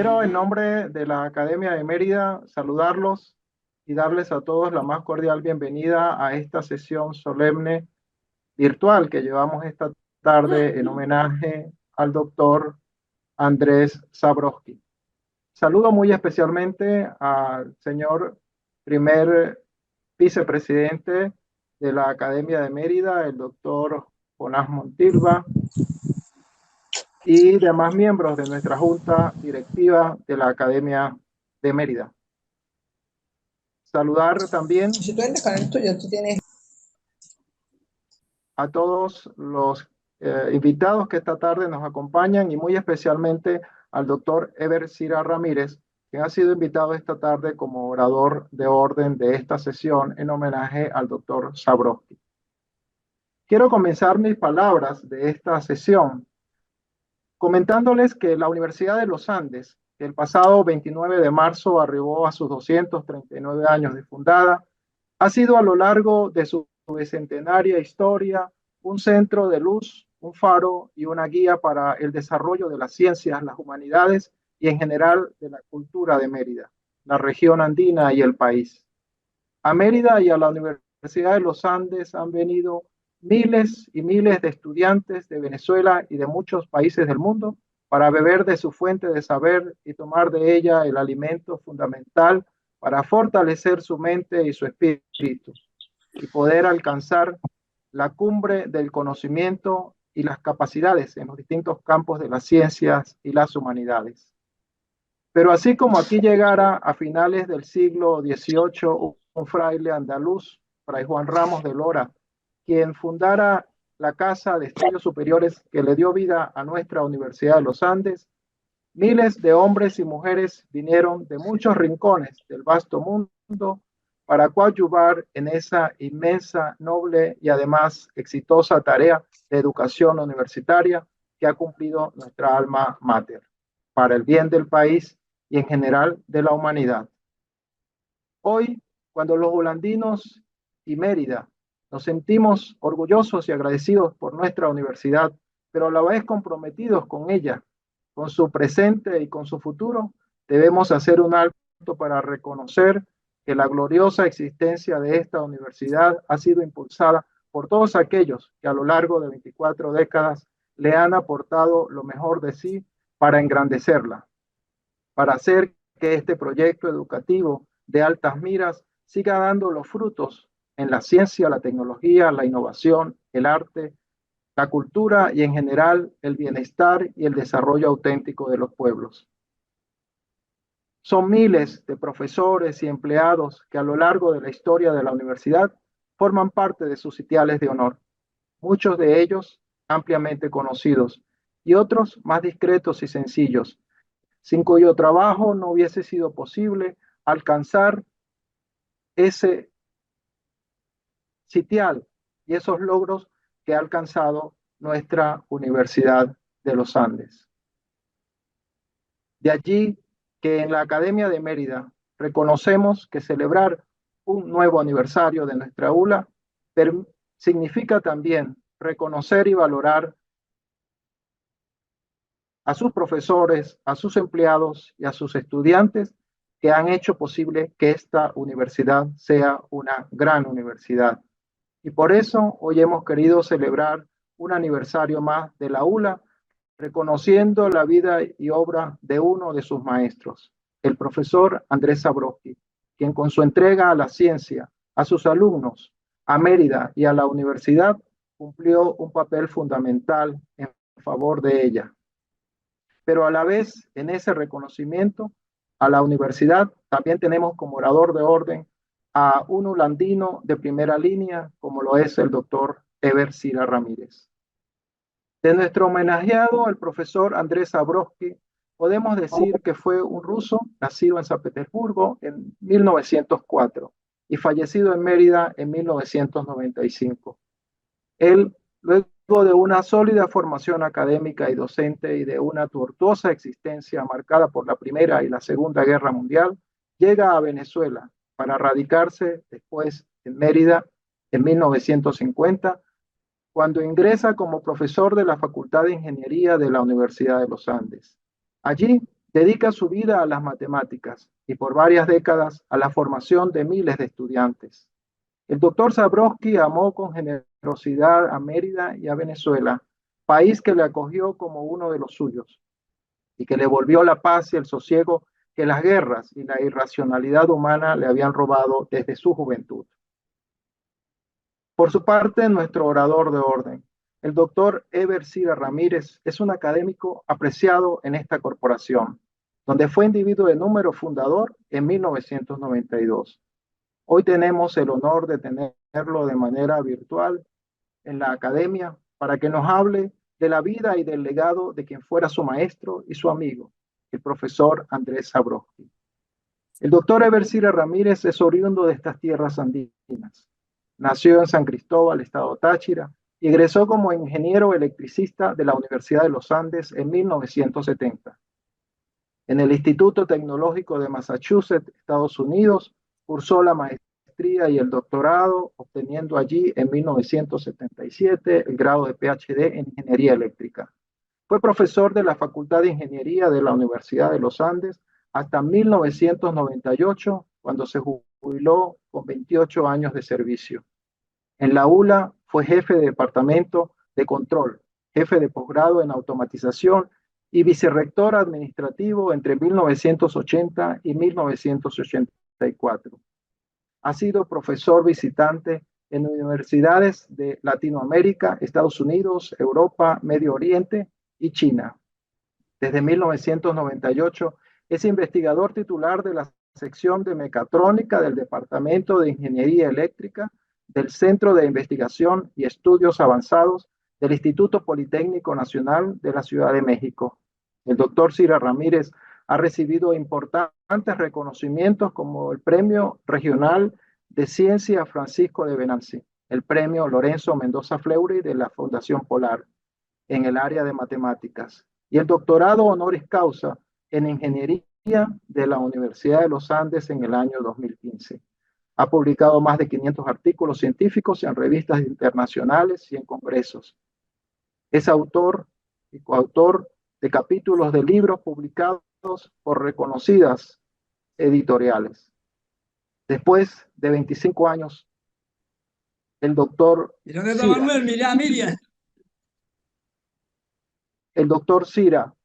Quiero en nombre de la Academia de Mérida saludarlos y darles a todos la más cordial bienvenida a esta sesión solemne virtual que llevamos esta tarde en homenaje al doctor Andrés Sabrowski. Saludo muy especialmente al señor primer vicepresidente de la Academia de Mérida, el doctor Jonás Montilva, y demás miembros de nuestra junta directiva de la Academia de Mérida. Saludar también Si tú entras con el tuyo, tú tienes... a todos los invitados que esta tarde nos acompañan y muy especialmente al doctor Eber Cira Ramírez, quien ha sido invitado esta tarde como orador de orden de esta sesión en homenaje al doctor Sabrowski. Quiero comenzar mis palabras de esta sesión comentándoles que la Universidad de los Andes, que el pasado 29 de marzo arribó a sus 239 años de fundada, ha sido a lo largo de su bicentenaria historia un centro de luz, un faro y una guía para el desarrollo de las ciencias, las humanidades y en general de la cultura de Mérida, la región andina y el país. A Mérida y a la Universidad de los Andes han venido miles y miles de estudiantes de Venezuela y de muchos países del mundo para beber de su fuente de saber y tomar de ella el alimento fundamental para fortalecer su mente y su espíritu y poder alcanzar la cumbre del conocimiento y las capacidades en los distintos campos de las ciencias y las humanidades. Pero así como aquí llegara a finales del siglo XVIII un fraile andaluz, Fray Juan Ramos de Lora, quien fundara la Casa de Estudios Superiores que le dio vida a nuestra Universidad de los Andes, miles de hombres y mujeres vinieron de muchos rincones del vasto mundo para coadyuvar en esa inmensa, noble y además exitosa tarea de educación universitaria que ha cumplido nuestra alma mater, para el bien del país y en general de la humanidad. Hoy, cuando los holandinos y Mérida nos sentimos orgullosos y agradecidos por nuestra universidad, pero a la vez comprometidos con ella, con su presente y con su futuro, debemos hacer un alto para reconocer que la gloriosa existencia de esta universidad ha sido impulsada por todos aquellos que a lo largo de 24 décadas le han aportado lo mejor de sí para engrandecerla, para hacer que este proyecto educativo de altas miras siga dando los frutos en la ciencia, la tecnología, la innovación, el arte, la cultura y en general el bienestar y el desarrollo auténtico de los pueblos. Son miles de profesores y empleados que a lo largo de la historia de la universidad forman parte de sus sitiales de honor, muchos de ellos ampliamente conocidos y otros más discretos y sencillos, sin cuyo trabajo no hubiese sido posible alcanzar ese sitial y esos logros que ha alcanzado nuestra Universidad de los Andes. De allí que en la Academia de Mérida reconocemos que celebrar un nuevo aniversario de nuestra ULA significa también reconocer y valorar a sus profesores, a sus empleados y a sus estudiantes que han hecho posible que esta universidad sea una gran universidad. Y por eso hoy hemos querido celebrar un aniversario más de la ULA, reconociendo la vida y obra de uno de sus maestros, el profesor Andrés Sabrowski, quien con su entrega a la ciencia, a sus alumnos, a Mérida y a la universidad, cumplió un papel fundamental en favor de ella. Pero a la vez, en ese reconocimiento a la universidad, también tenemos como orador de orden a un holandino de primera línea, como lo es el doctor Eber Cira Ramírez. De nuestro homenajeado, el profesor Andrés Sabrowski, podemos decir que fue un ruso nacido en San Petersburgo en 1904 y fallecido en Mérida en 1995. Él, luego de una sólida formación académica y docente y de una tortuosa existencia marcada por la Primera y la Segunda Guerra Mundial, llega a Venezuela para radicarse después en Mérida en 1950, cuando ingresa como profesor de la Facultad de Ingeniería de la Universidad de los Andes. Allí Dedica su vida a las matemáticas y por varias décadas a la formación de miles de estudiantes. El doctor Zabrowski amó con generosidad a Mérida y a Venezuela, país que le acogió como uno de los suyos y que le volvió la paz y el sosiego que las guerras y la irracionalidad humana le habían robado desde su juventud. Por su parte, nuestro orador de orden, el doctor Eber Cira Ramírez, es un académico apreciado en esta corporación, donde fue individuo de número fundador en 1992. Hoy tenemos el honor de tenerlo de manera virtual en la academia para que nos hable de la vida y del legado de quien fuera su maestro y su amigo, el profesor Andrés Zabrowski. El doctor Eber Cira Ramírez es oriundo de estas tierras andinas. Nació en San Cristóbal, estado Táchira, y egresó como ingeniero electricista de la Universidad de los Andes en 1970. En el Instituto Tecnológico de Massachusetts, Estados Unidos, cursó la maestría y el doctorado, obteniendo allí en 1977 el grado de PhD en Ingeniería Eléctrica. Fue profesor de la Facultad de Ingeniería de la Universidad de los Andes hasta 1998, cuando se jubiló con 28 años de servicio. En la ULA fue jefe de departamento de control, jefe de posgrado en automatización y vicerrector administrativo entre 1980 y 1984. Ha sido profesor visitante en universidades de Latinoamérica, Estados Unidos, Europa, Medio Oriente y China. Desde 1998 es investigador titular de la sección de mecatrónica del Departamento de Ingeniería Eléctrica del Centro de Investigación y Estudios Avanzados del Instituto Politécnico Nacional de la Ciudad de México. El doctor Cira Ramírez ha recibido importantes reconocimientos como el Premio Regional de Ciencia Francisco de Venancy, el Premio Lorenzo Mendoza Fleury de la Fundación Polar en el área de matemáticas y el doctorado honoris causa en Ingeniería de la Universidad de los Andes en el año 2015. Ha publicado más de 500 artículos científicos en revistas internacionales y en congresos. Es autor y coautor de capítulos de libros publicados por reconocidas editoriales. Después de 25 años, el doctor Cira, el doctor Cira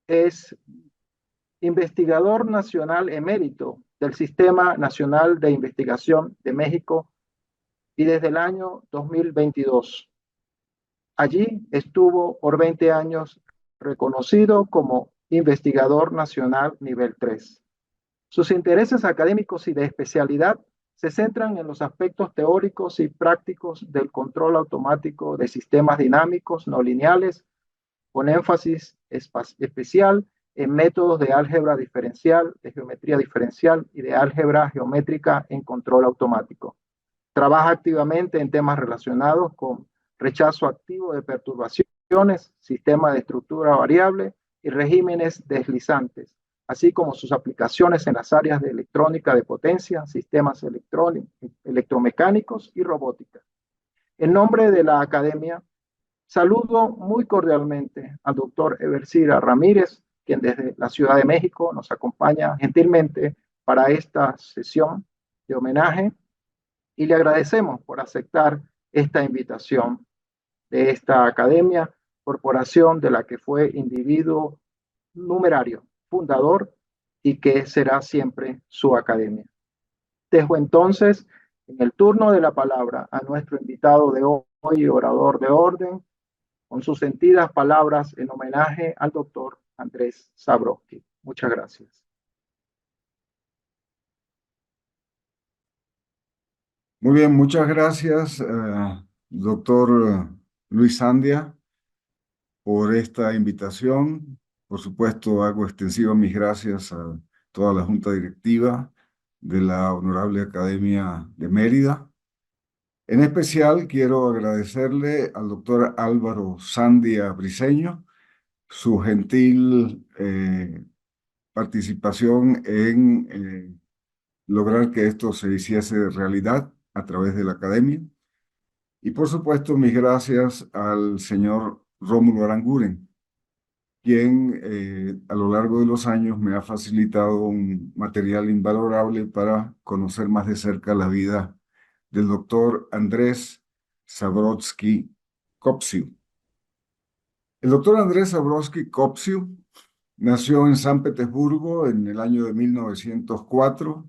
es investigador nacional emérito del Sistema Nacional de Investigación de México y desde el año 2022. Allí estuvo por 20 años reconocido como investigador nacional nivel 3. Sus intereses académicos y de especialidad se centran en los aspectos teóricos y prácticos del control automático de sistemas dinámicos no lineales, con énfasis especial en métodos de álgebra diferencial, de geometría diferencial y de álgebra geométrica en control automático. Trabaja activamente en temas relacionados con rechazo activo de perturbaciones, sistema de estructura variable y regímenes deslizantes, así como sus aplicaciones en las áreas de electrónica de potencia, sistemas electromecánicos y robótica. En nombre de la academia, saludo muy cordialmente al doctor Eber Cira Ramírez, quien desde la Ciudad de México nos acompaña gentilmente para esta sesión de homenaje y le agradecemos por aceptar esta invitación de esta academia, corporación de la que fue individuo numerario, fundador y que será siempre su academia. Dejo entonces en el turno de la palabra a nuestro invitado de hoy, orador de orden, con sus sentidas palabras en homenaje al doctor Andrés Zabrowski. Muchas gracias. Muy bien, muchas gracias, doctor Luis Andia, por esta invitación. Por supuesto, hago extensivas mis gracias a toda la Junta Directiva de la Honorable Academia de Mérida. En especial, quiero agradecerle al doctor Álvaro Sandia Briceño su gentil participación en lograr que esto se hiciese realidad a través de la academia. Y por supuesto, mis gracias al señor Rómulo Aranguren, quien a lo largo de los años me ha facilitado un material invalorable para conocer más de cerca la vida del doctor Andrés Zabrodsky Kopsiu. El doctor Andrés Zabrodsky Kopsiu nació en San Petersburgo en el año de 1904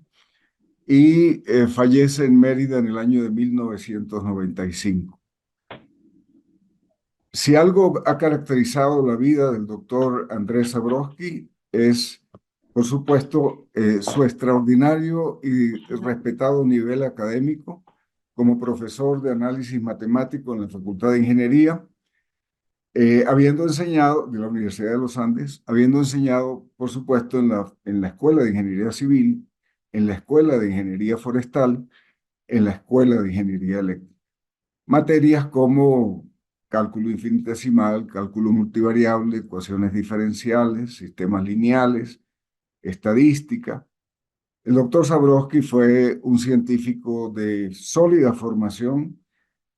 y fallece en Mérida en el año de 1995. Si algo ha caracterizado la vida del doctor Andrés Zabrodsky es, por supuesto, su extraordinario y respetado nivel académico como profesor de análisis matemático en la Facultad de Ingeniería, habiendo enseñado de la Universidad de los Andes, habiendo enseñado, por supuesto, en la Escuela de Ingeniería Civil, en la Escuela de Ingeniería Forestal, en la Escuela de Ingeniería Eléctrica. Materias como cálculo infinitesimal, cálculo multivariable, ecuaciones diferenciales, sistemas lineales, estadística. El doctor Zabrodsky fue un científico de sólida formación,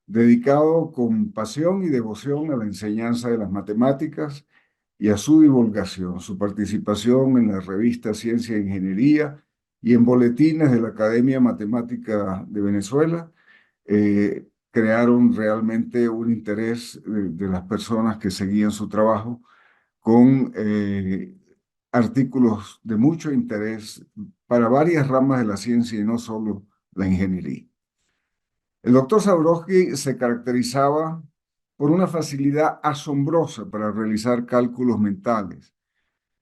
dedicado con pasión y devoción a la enseñanza de las matemáticas y a su divulgación. Su participación en la revista Ciencia e Ingeniería y en boletines de la Academia Matemática de Venezuela crearon realmente un interés de las personas que seguían su trabajo con artículos de mucho interés para varias ramas de la ciencia y no solo la ingeniería. El doctor Zabrodsky se caracterizaba por una facilidad asombrosa para realizar cálculos mentales.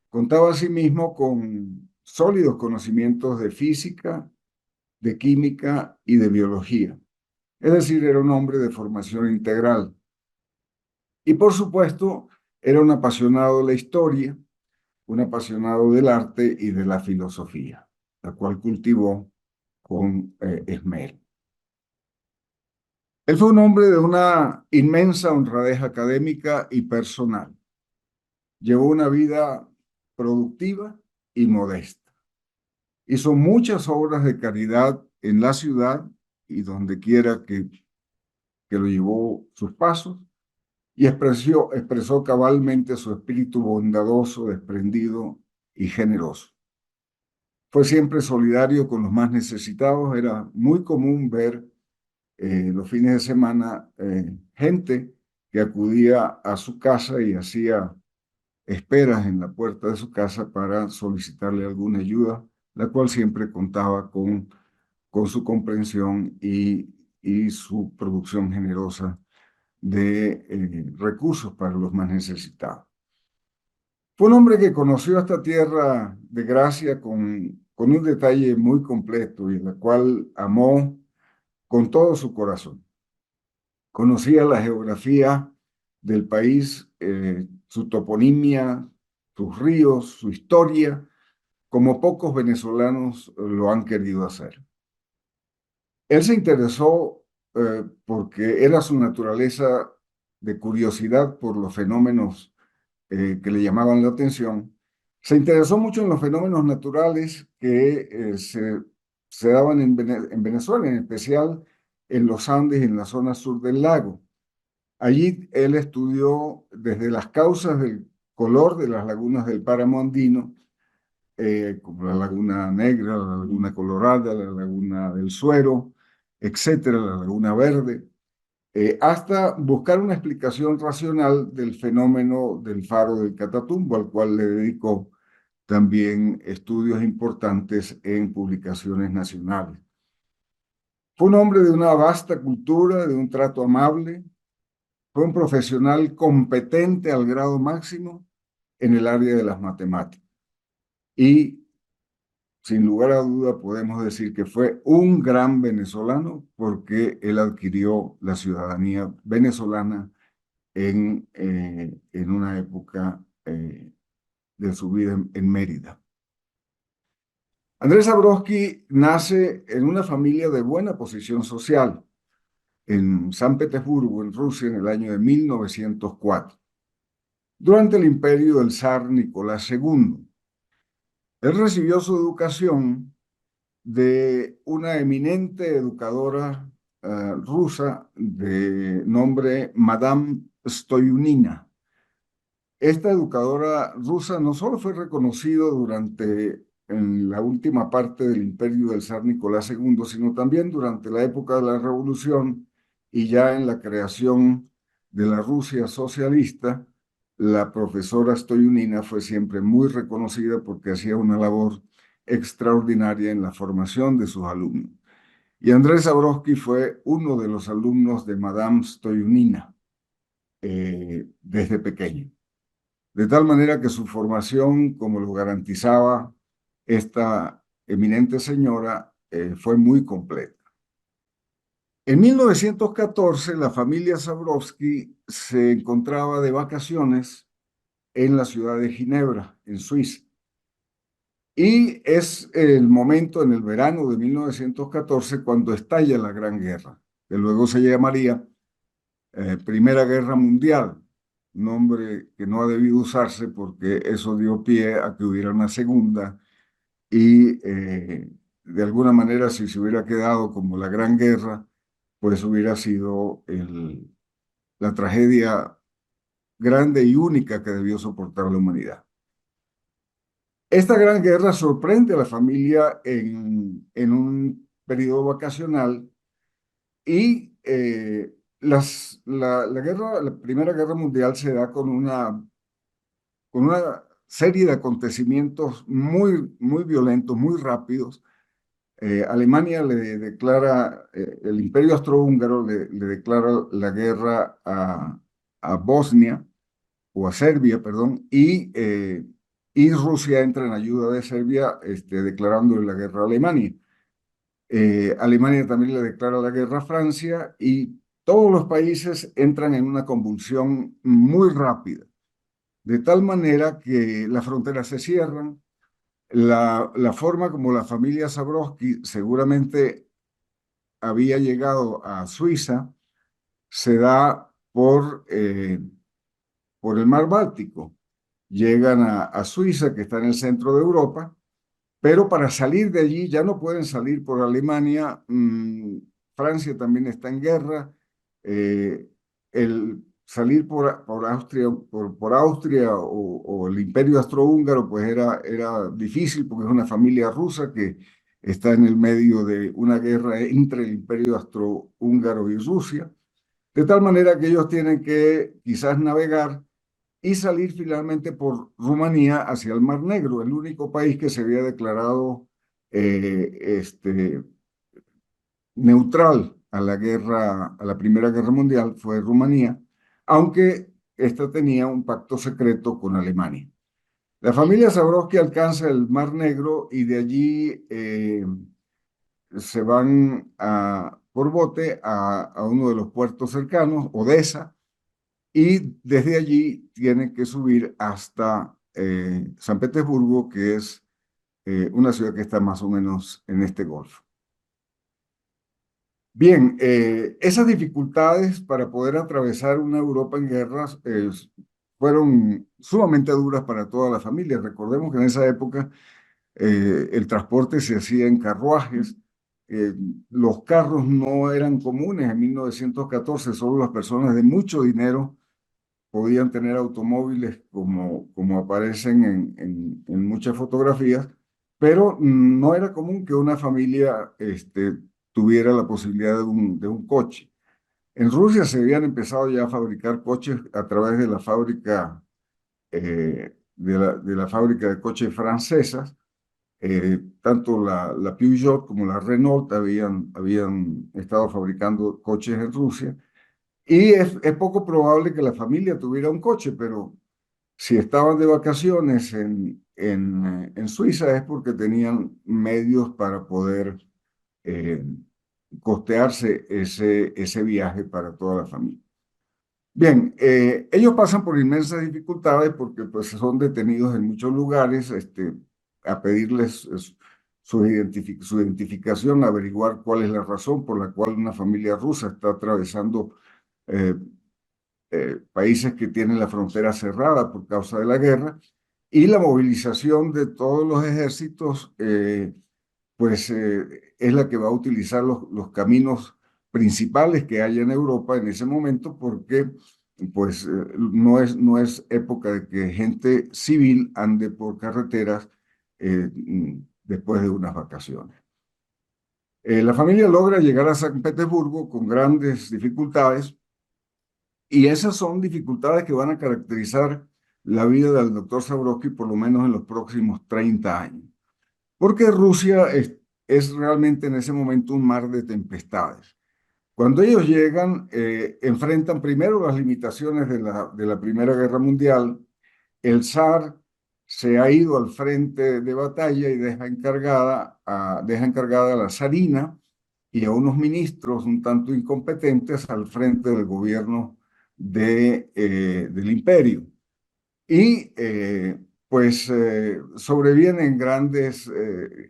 Contaba asimismo con sólidos conocimientos de física, de química y de biología. Es decir, era un hombre de formación integral. Y por supuesto, era un apasionado de la historia, un apasionado del arte y de la filosofía, la cual cultivó con esmero. Él fue un hombre de una inmensa honradez académica y personal. Llevó una vida productiva y modesta. Hizo muchas obras de caridad en la ciudad y donde quiera que lo llevó sus pasos, y expresó cabalmente su espíritu bondadoso, desprendido y generoso. Fue siempre solidario con los más necesitados. Era muy común ver los fines de semana gente que acudía a su casa y hacía esperas en la puerta de su casa para solicitarle alguna ayuda, la cual siempre contaba con su comprensión y su producción generosa de recursos para los más necesitados. Fue un hombre que conoció esta tierra de gracia con un detalle muy completo y la cual amó con todo su corazón. Conocía la geografía del país, su toponimia, sus ríos, su historia, como pocos venezolanos lo han querido hacer. Él se interesó porque era su naturaleza de curiosidad por los fenómenos que le llamaban la atención. Se interesó mucho en los fenómenos naturales que se daban en Venezuela, en especial en los Andes, en la zona sur del lago. Allí él estudió desde las causas del color de las lagunas del páramo andino, como la Laguna Negra, la Laguna Colorada, la Laguna del Suero, etcétera, la Laguna Verde, hasta buscar una explicación racional del fenómeno del faro del Catatumbo, al cual le dedicó también estudios importantes en publicaciones nacionales. Fue un hombre de una vasta cultura, de un trato amable, fue un profesional competente al grado máximo en el área de las matemáticas. Y sin lugar a duda podemos decir que fue un gran venezolano porque él adquirió la ciudadanía venezolana en una época de su vida en Mérida. Andrés Zabrodsky nace en una familia de buena posición social en San Petersburgo, en Rusia, en el año de 1904, durante el imperio del zar Nicolás II. Él recibió su educación de una eminente educadora rusa de nombre Madame Stoyunina. esta educadora rusa no solo fue reconocido en la última parte del imperio del zar Nicolás II, sino también durante la época de la Revolución y ya en la creación de la Rusia socialista. La profesora Stoyunina fue siempre muy reconocida porque hacía una labor extraordinaria en la formación de sus alumnos. Y Andrés Zabroski fue uno de los alumnos de Madame Stoyunina desde pequeño. De tal manera que su formación, como lo garantizaba esta eminente señora, fue muy completa. En 1914, la familia Zabrovsky se encontraba de vacaciones en la ciudad de Ginebra, en Suiza. Y es el momento, en el verano de 1914, cuando estalla la Gran Guerra, que luego se llamaría Primera Guerra Mundial, nombre que no ha debido usarse porque eso dio pie a que hubiera una segunda y de alguna manera si se hubiera quedado como la Gran Guerra, pues hubiera sido la tragedia grande y única que debió soportar la humanidad. Esta gran guerra sorprende a la familia en un periodo vacacional y la Primera Guerra Mundial se da con una serie de acontecimientos muy violentos, muy rápidos. Alemania le declara, el Imperio Austrohúngaro le declara la guerra a Bosnia, o a Serbia, perdón, y Rusia entra en ayuda de Serbia, declarándole la guerra a Alemania. Alemania también le declara la guerra a Francia y todos los países entran en una convulsión muy rápida, de tal manera que las fronteras se cierran. La forma como la familia Zabroski seguramente había llegado a Suiza se da por el mar Báltico. Llegan a Suiza, que está en el centro de Europa, pero para salir de allí ya no pueden salir por Alemania. Francia también está en guerra. El salir por Austria, por Austria o el Imperio Austrohúngaro, pues era difícil porque es una familia rusa que está en el medio de una guerra entre el Imperio Austrohúngaro y Rusia, de tal manera que ellos tienen que quizás navegar y salir finalmente por Rumanía hacia el Mar Negro, el único país que se había declarado neutral a la guerra, a la Primera Guerra Mundial fue Rumanía, aunque esta tenía un pacto secreto con Alemania. La familia Zabroski alcanza el Mar Negro y de allí se van por bote a uno de los puertos cercanos, Odessa, y desde allí tienen que subir hasta San Petersburgo, que es una ciudad que está más o menos en este golfo. Bien, esas dificultades para poder atravesar una Europa en guerras fueron sumamente duras para toda la familia. Recordemos que en esa época el transporte se hacía en carruajes. eh, los carros no eran comunes en 1914, solo las personas de mucho dinero podían tener automóviles como aparecen en muchas fotografías, pero no era común que una familia tuviera la posibilidad de un coche. En Rusia se habían empezado ya a fabricar coches a través de la fábrica, de la fábrica de coches francesas. Tanto la Peugeot como la Renault habían estado fabricando coches en Rusia. Y es poco probable que la familia tuviera un coche, pero si estaban de vacaciones en Suiza es porque tenían medios para poder eh, costearse ese viaje para toda la familia. Bien, ellos pasan por inmensas dificultades porque pues, son detenidos en muchos lugares a pedirles su identificación, averiguar cuál es la razón por la cual una familia rusa está atravesando eh, países que tienen la frontera cerrada por causa de la guerra, y la movilización de todos los ejércitos, pues es la que va a utilizar los caminos principales que hay en Europa en ese momento, porque pues no es época de que gente civil ande por carreteras después de unas vacaciones. La familia logra llegar a San Petersburgo con grandes dificultades y esas son dificultades que van a caracterizar la vida del doctor Zabrowski por lo menos en los próximos 30 años. Porque Rusia es realmente en ese momento un mar de tempestades. Cuando ellos llegan, enfrentan primero las limitaciones de la Primera Guerra Mundial. El zar se ha ido al frente de batalla y deja encargada a la zarina y a unos ministros un tanto incompetentes al frente del gobierno del imperio. Y pues sobrevienen grandes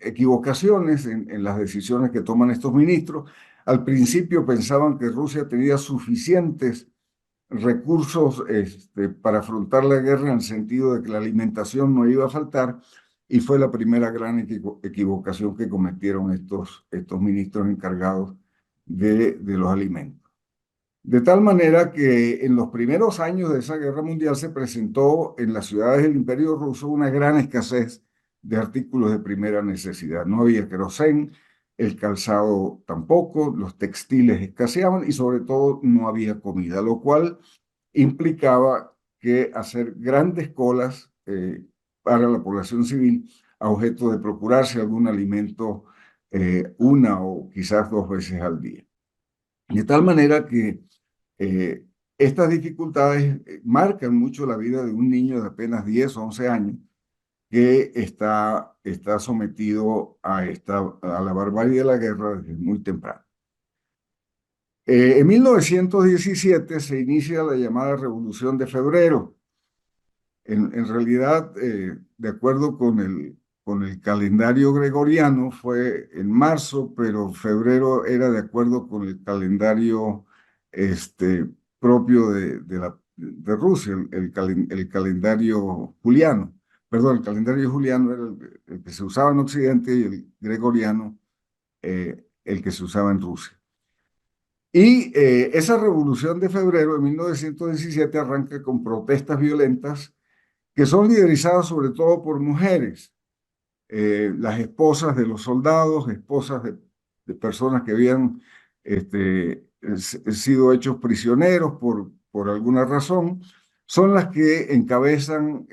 equivocaciones en las decisiones que toman estos ministros. Al principio pensaban que Rusia tenía suficientes recursos para afrontar la guerra en el sentido de que la alimentación no iba a faltar y fue la primera gran equivocación que cometieron estos ministros encargados de los alimentos. De tal manera que en los primeros años de esa guerra mundial se presentó en las ciudades del Imperio Ruso una gran escasez de artículos de primera necesidad. No había querosén, el calzado tampoco, los textiles escaseaban y sobre todo no había comida, lo cual implicaba que hacer grandes colas para la población civil a objeto de procurarse algún alimento una o quizás 2 veces al día. De tal manera que eh, estas dificultades marcan mucho la vida de un niño de apenas 10 o 11 años que está sometido a la barbarie de la guerra desde muy temprano. En 1917 se inicia la llamada Revolución de Febrero. En realidad, de acuerdo con el calendario gregoriano, fue en marzo, pero febrero era de acuerdo con el calendario propio de Rusia, el calendario juliano. Perdón, el calendario juliano era el que se usaba en Occidente y el gregoriano el que se usaba en Rusia. Y esa revolución de febrero de 1917 arranca con protestas violentas que son liderizadas sobre todo por mujeres, las esposas de los soldados, esposas de personas que habían sido hechos prisioneros por alguna razón, son las que encabezan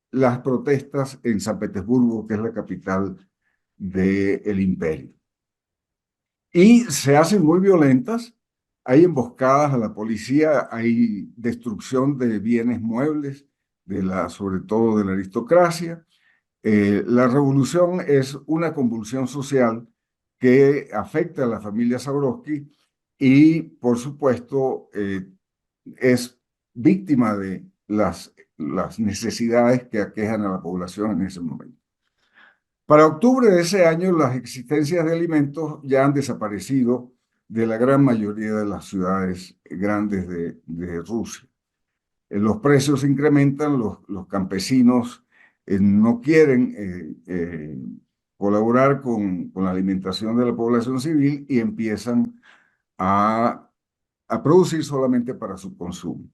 las protestas en San Petersburgo, que es la capital del imperio. Y se hacen muy violentas, hay emboscadas a la policía, hay destrucción de bienes muebles, sobre todo de la aristocracia. La revolución es una convulsión social que afecta a la familia Zabrowski y, por supuesto, es víctima de las necesidades que aquejan a la población en ese momento. Para octubre de ese año, las existencias de alimentos ya han desaparecido de la gran mayoría de las ciudades grandes de Rusia. Los precios se incrementan, los campesinos no quieren colaborar con la alimentación de la población civil y empiezan a producir solamente para su consumo.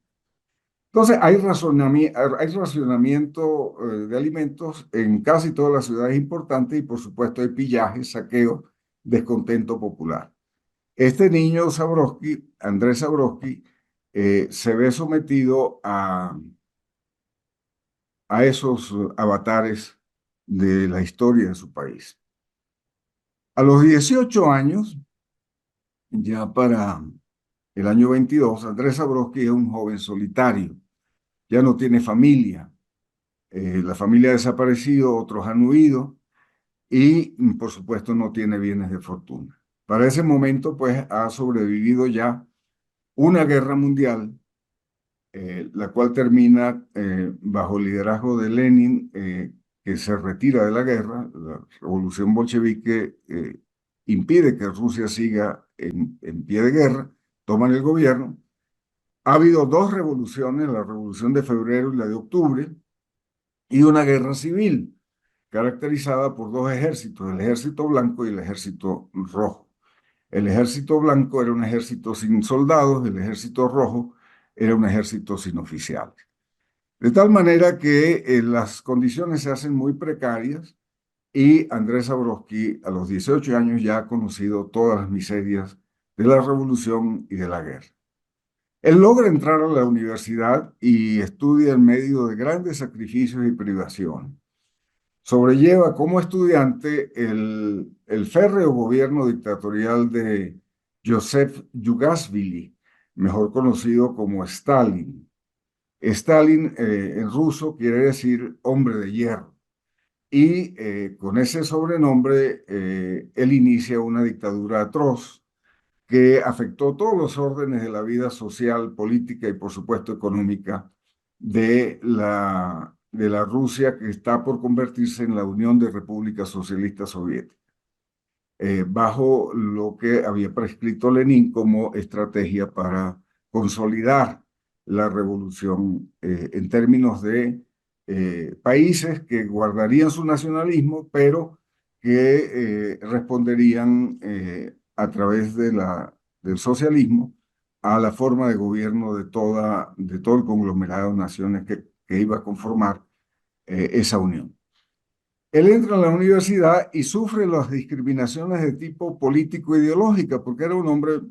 Entonces, hay racionamiento de alimentos en casi todas las ciudades importantes y, por supuesto, hay pillajes, saqueos, descontento popular. Este niño Zabrowski, Andrés Zabrowski, se ve sometido a esos avatares de la historia de su país. A los 18 años, ya para el año 22, Andrés Zabrowski es un joven solitario, ya no tiene familia, la familia ha desaparecido, otros han huido y, por supuesto, no tiene bienes de fortuna. Para ese momento, pues, ha sobrevivido ya una guerra mundial, la cual termina bajo el liderazgo de Lenin, que se retira de la guerra. La revolución bolchevique impide que Rusia siga en pie de guerra, toman el gobierno. Ha habido 2 revoluciones, la revolución de febrero y la de octubre, y una guerra civil caracterizada por 2 ejércitos, el ejército blanco y el ejército rojo. El ejército blanco era un ejército sin soldados, el ejército rojo era un ejército sin oficiales. De tal manera que las condiciones se hacen muy precarias y Andrés Zabroski a los 18 años ya ha conocido todas las miserias de la revolución y de la guerra. Él logra entrar a la universidad y estudia en medio de grandes sacrificios y privaciones. Sobrelleva como estudiante el férreo gobierno dictatorial de Joseph Yugashvili, mejor conocido como Stalin. Stalin en ruso quiere decir hombre de hierro. Y con ese sobrenombre, él inicia una dictadura atroz que afectó todos los órdenes de la vida social, política y, por supuesto, económica de la Rusia que está por convertirse en la Unión de Repúblicas Socialistas Soviéticas, bajo lo que había prescrito Lenin como estrategia para consolidar la revolución en términos de países que guardarían su nacionalismo, pero que responderían a través del socialismo a la forma de gobierno de todo el conglomerado de naciones que iba a conformar esa unión. Él entra a la universidad y sufre las discriminaciones de tipo político-ideológica, porque era un hombre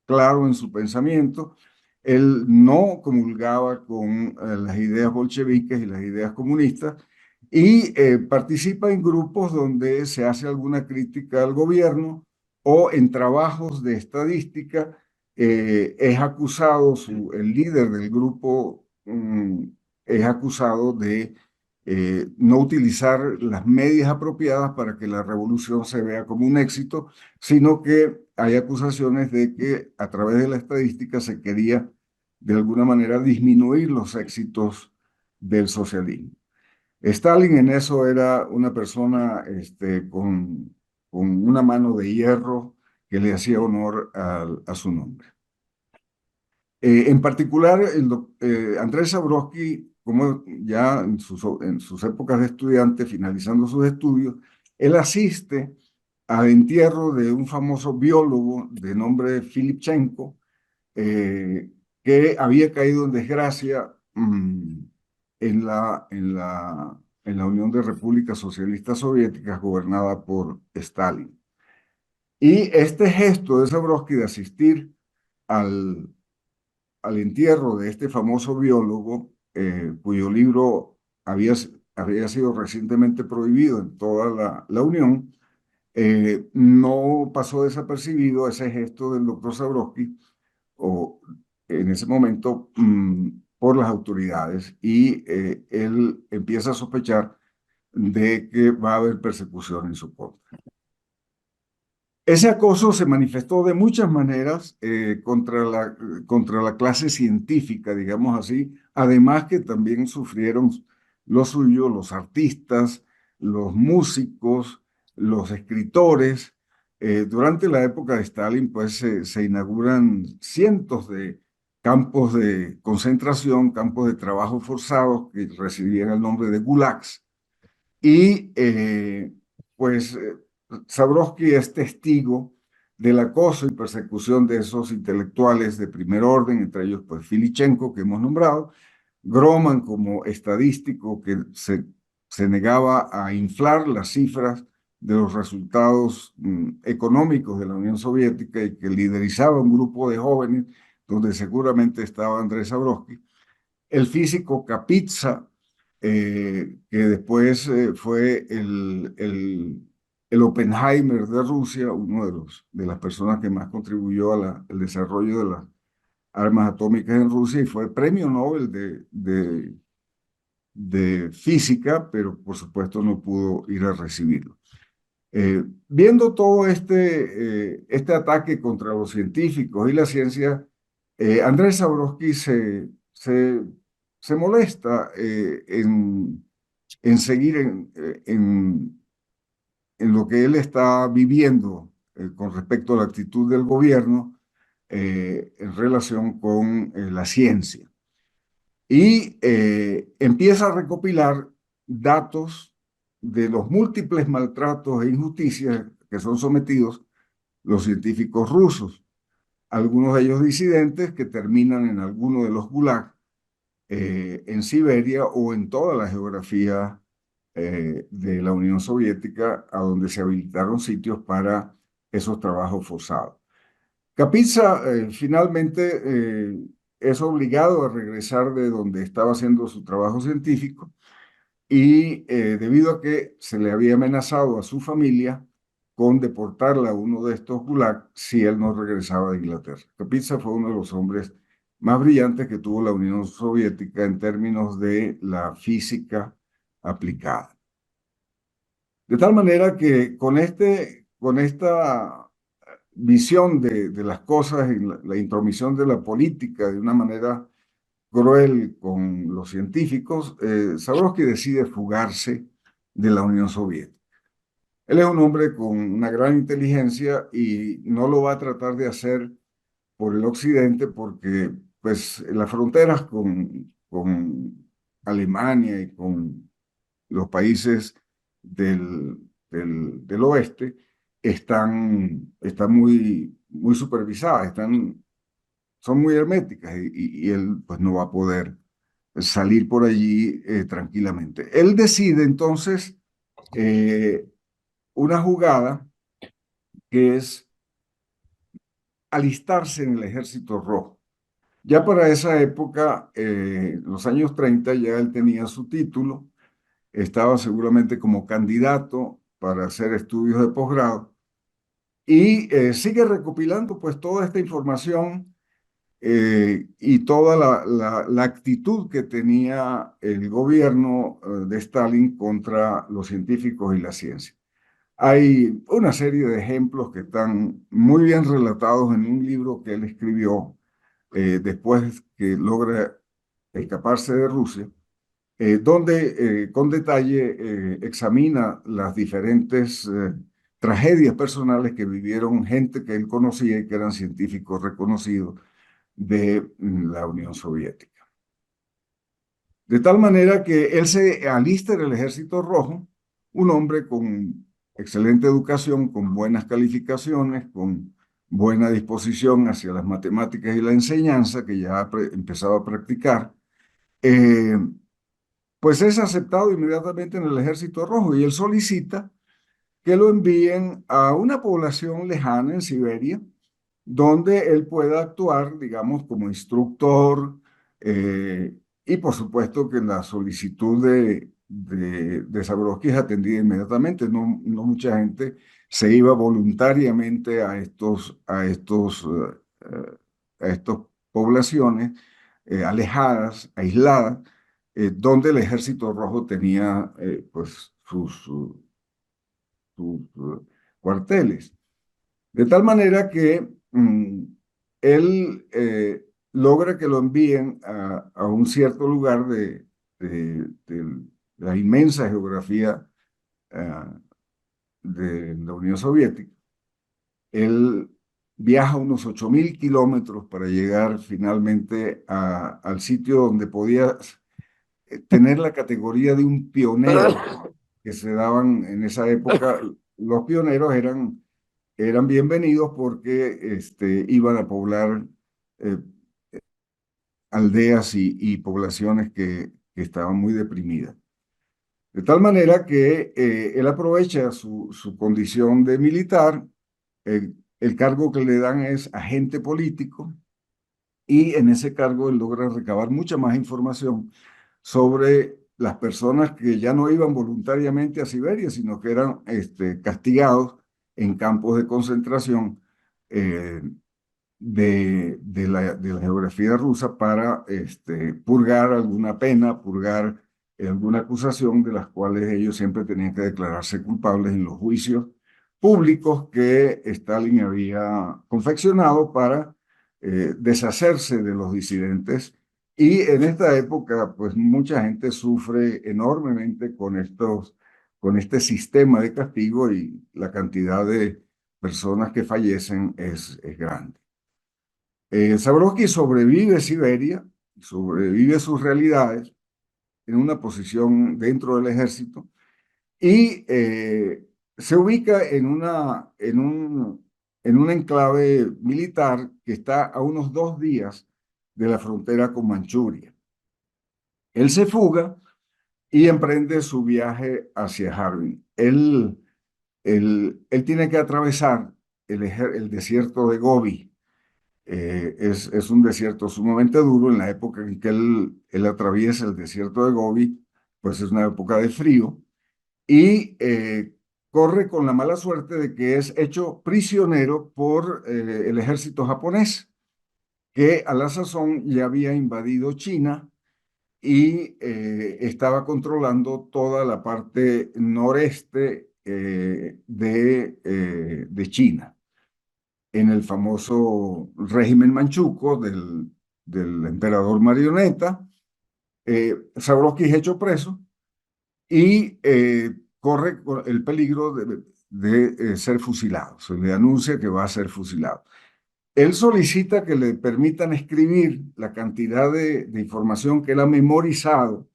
claro en su pensamiento. Él no comulgaba con las ideas bolcheviques y las ideas comunistas y participa en grupos donde se hace alguna crítica al gobierno o en trabajos de estadística. Es acusado, el líder del grupo es acusado de no utilizar las medidas apropiadas para que la revolución se vea como un éxito, sino que hay acusaciones de que a través de la estadística se quería de alguna manera disminuir los éxitos del socialismo. Stalin en eso era una persona con una mano de hierro que le hacía honor a su nombre. En particular, Andrés Zabroski, como ya en sus épocas de estudiante, finalizando sus estudios, él asiste al entierro de un famoso biólogo de nombre Filipchenko, que había caído en desgracia en la Unión de Repúblicas Socialistas Soviéticas gobernada por Stalin. Y este gesto de Zabroski de asistir al entierro de este famoso biólogo, cuyo libro había sido recientemente prohibido en toda la Unión, no pasó desapercibido ese gesto del doctor Zabroski, o en ese momento, por las autoridades, y él empieza a sospechar de que va a haber persecución en su contra. Ese acoso se manifestó de muchas maneras contra la clase científica, digamos así, además que también sufrieron lo suyo los artistas, los músicos, los escritores. Durante la época de Stalin, pues se inauguran cientos de campos de concentración, campos de trabajo forzados que recibían el nombre de gulags. Y pues Zabroski es testigo del acoso y persecución de esos intelectuales de primer orden, entre ellos pues Filichenko, que hemos nombrado, Groman como estadístico que se negaba a inflar las cifras de los resultados económicos de la Unión Soviética y que liderizaba un grupo de jóvenes donde seguramente estaba Andrés Zabroski, el físico Kapitsa, que después fue el Oppenheimer de Rusia, uno de las personas que más contribuyó al desarrollo de las armas atómicas en Rusia y fue premio Nobel de física, pero por supuesto no pudo ir a recibirlo. Viendo todo este ataque contra los científicos y la ciencia, Andrés Zabroski se molesta en seguir en lo que él está viviendo con respecto a la actitud del gobierno en relación con la ciencia. Y empieza a recopilar datos de los múltiples maltratos e injusticias que son sometidos los científicos rusos. algunos de ellos disidentes que terminan en alguno de los gulags en Siberia o en toda la geografía de la Unión Soviética, a donde se habilitaron sitios para esos trabajos forzados. Kapitsa finalmente es obligado a regresar de donde estaba haciendo su trabajo científico y debido a que se le había amenazado a su familia con deportarla a uno de estos gulags si él no regresaba de Inglaterra. Kapitsa fue uno de los hombres más brillantes que tuvo la Unión Soviética en términos de la física aplicada. De tal manera que con esta visión de las cosas y la intromisión de la política de una manera cruel con los científicos, Sabrowski decide fugarse de la Unión Soviética. Él es un hombre con una gran inteligencia y no lo va a tratar de hacer por el occidente porque pues las fronteras con Alemania y con los países del oeste están muy supervisadas, son muy herméticas y él pues no va a poder salir por allí tranquilamente. Él decide entonces eh, una jugada que es alistarse en el Ejército Rojo. Ya para esa época, los años 30, ya él tenía su título, estaba seguramente como candidato para hacer estudios de posgrado y sigue recopilando pues toda esta información y toda la actitud que tenía el gobierno de Stalin contra los científicos y la ciencia. Hay una serie de ejemplos que están muy bien relatados en un libro que él escribió después que logra escaparse de Rusia, donde con detalle examina las diferentes tragedias personales que vivieron gente que él conocía y que eran científicos reconocidos de la Unión Soviética. De tal manera que él se alista en el Ejército Rojo, un hombre con excelente educación, con buenas calificaciones, con buena disposición hacia las matemáticas y la enseñanza, que ya ha empezado a practicar, eh, pues es aceptado inmediatamente en el Ejército Rojo y él solicita que lo envíen a una población lejana en Siberia, donde él pueda actuar, digamos, como instructor, y por supuesto que la solicitud de Sabrowski es atendida inmediatamente. No mucha gente se iba voluntariamente a estas poblaciones alejadas, aisladas, donde el Ejército Rojo tenía pues sus cuarteles. De tal manera que él logra que lo envíen a un cierto lugar de la inmensa geografía de la Unión Soviética. Él viaja unos 8.000 kilómetros para llegar finalmente al sitio donde podía tener la categoría de un pionero que se daban en esa época. Los pioneros eran bienvenidos porque iban a poblar eh, aldeas y poblaciones que estaban muy deprimidas. De tal manera que él aprovecha su condición de militar, el cargo que le dan es agente político y en ese cargo él logra recabar mucha más información sobre las personas que ya no iban voluntariamente a Siberia, sino que eran castigados en campos de concentración eh, de la geografía rusa para purgar alguna pena, purgar alguna acusación de las cuales ellos siempre tenían que declararse culpables en los juicios públicos que Stalin había confeccionado para deshacerse de los disidentes. Y en esta época, pues mucha gente sufre enormemente con este sistema de castigo y la cantidad de personas que fallecen es grande. Sabrowski sobrevive Siberia, sobrevive sus realidades en una posición dentro del ejército y se ubica en un en un enclave militar que está a unos 2 días de la frontera con Manchuria. Él se fuga y emprende su viaje hacia Harbin. Él tiene que atravesar el desierto de Gobi. Es un desierto sumamente duro. En la época en que él atraviesa el desierto de Gobi, pues es una época de frío, y corre con la mala suerte de que es hecho prisionero por el ejército japonés, que a la sazón ya había invadido China y estaba controlando toda la parte noreste de China, en el famoso régimen manchuco del emperador marioneta. Sabrowski es hecho preso y corre el peligro de ser fusilado. Se le anuncia que va a ser fusilado. Él solicita que le permitan escribir la cantidad de información que él ha memorizado,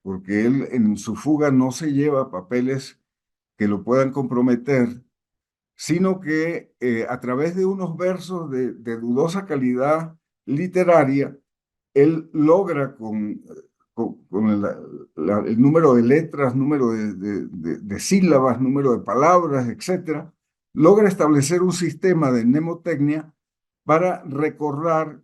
porque él en su fuga no se lleva papeles que lo puedan comprometer, sino que a través de unos versos de dudosa calidad literaria, él logra con el número de letras, número de sílabas, número de palabras, etcétera, logra establecer un sistema de mnemotecnia para recordar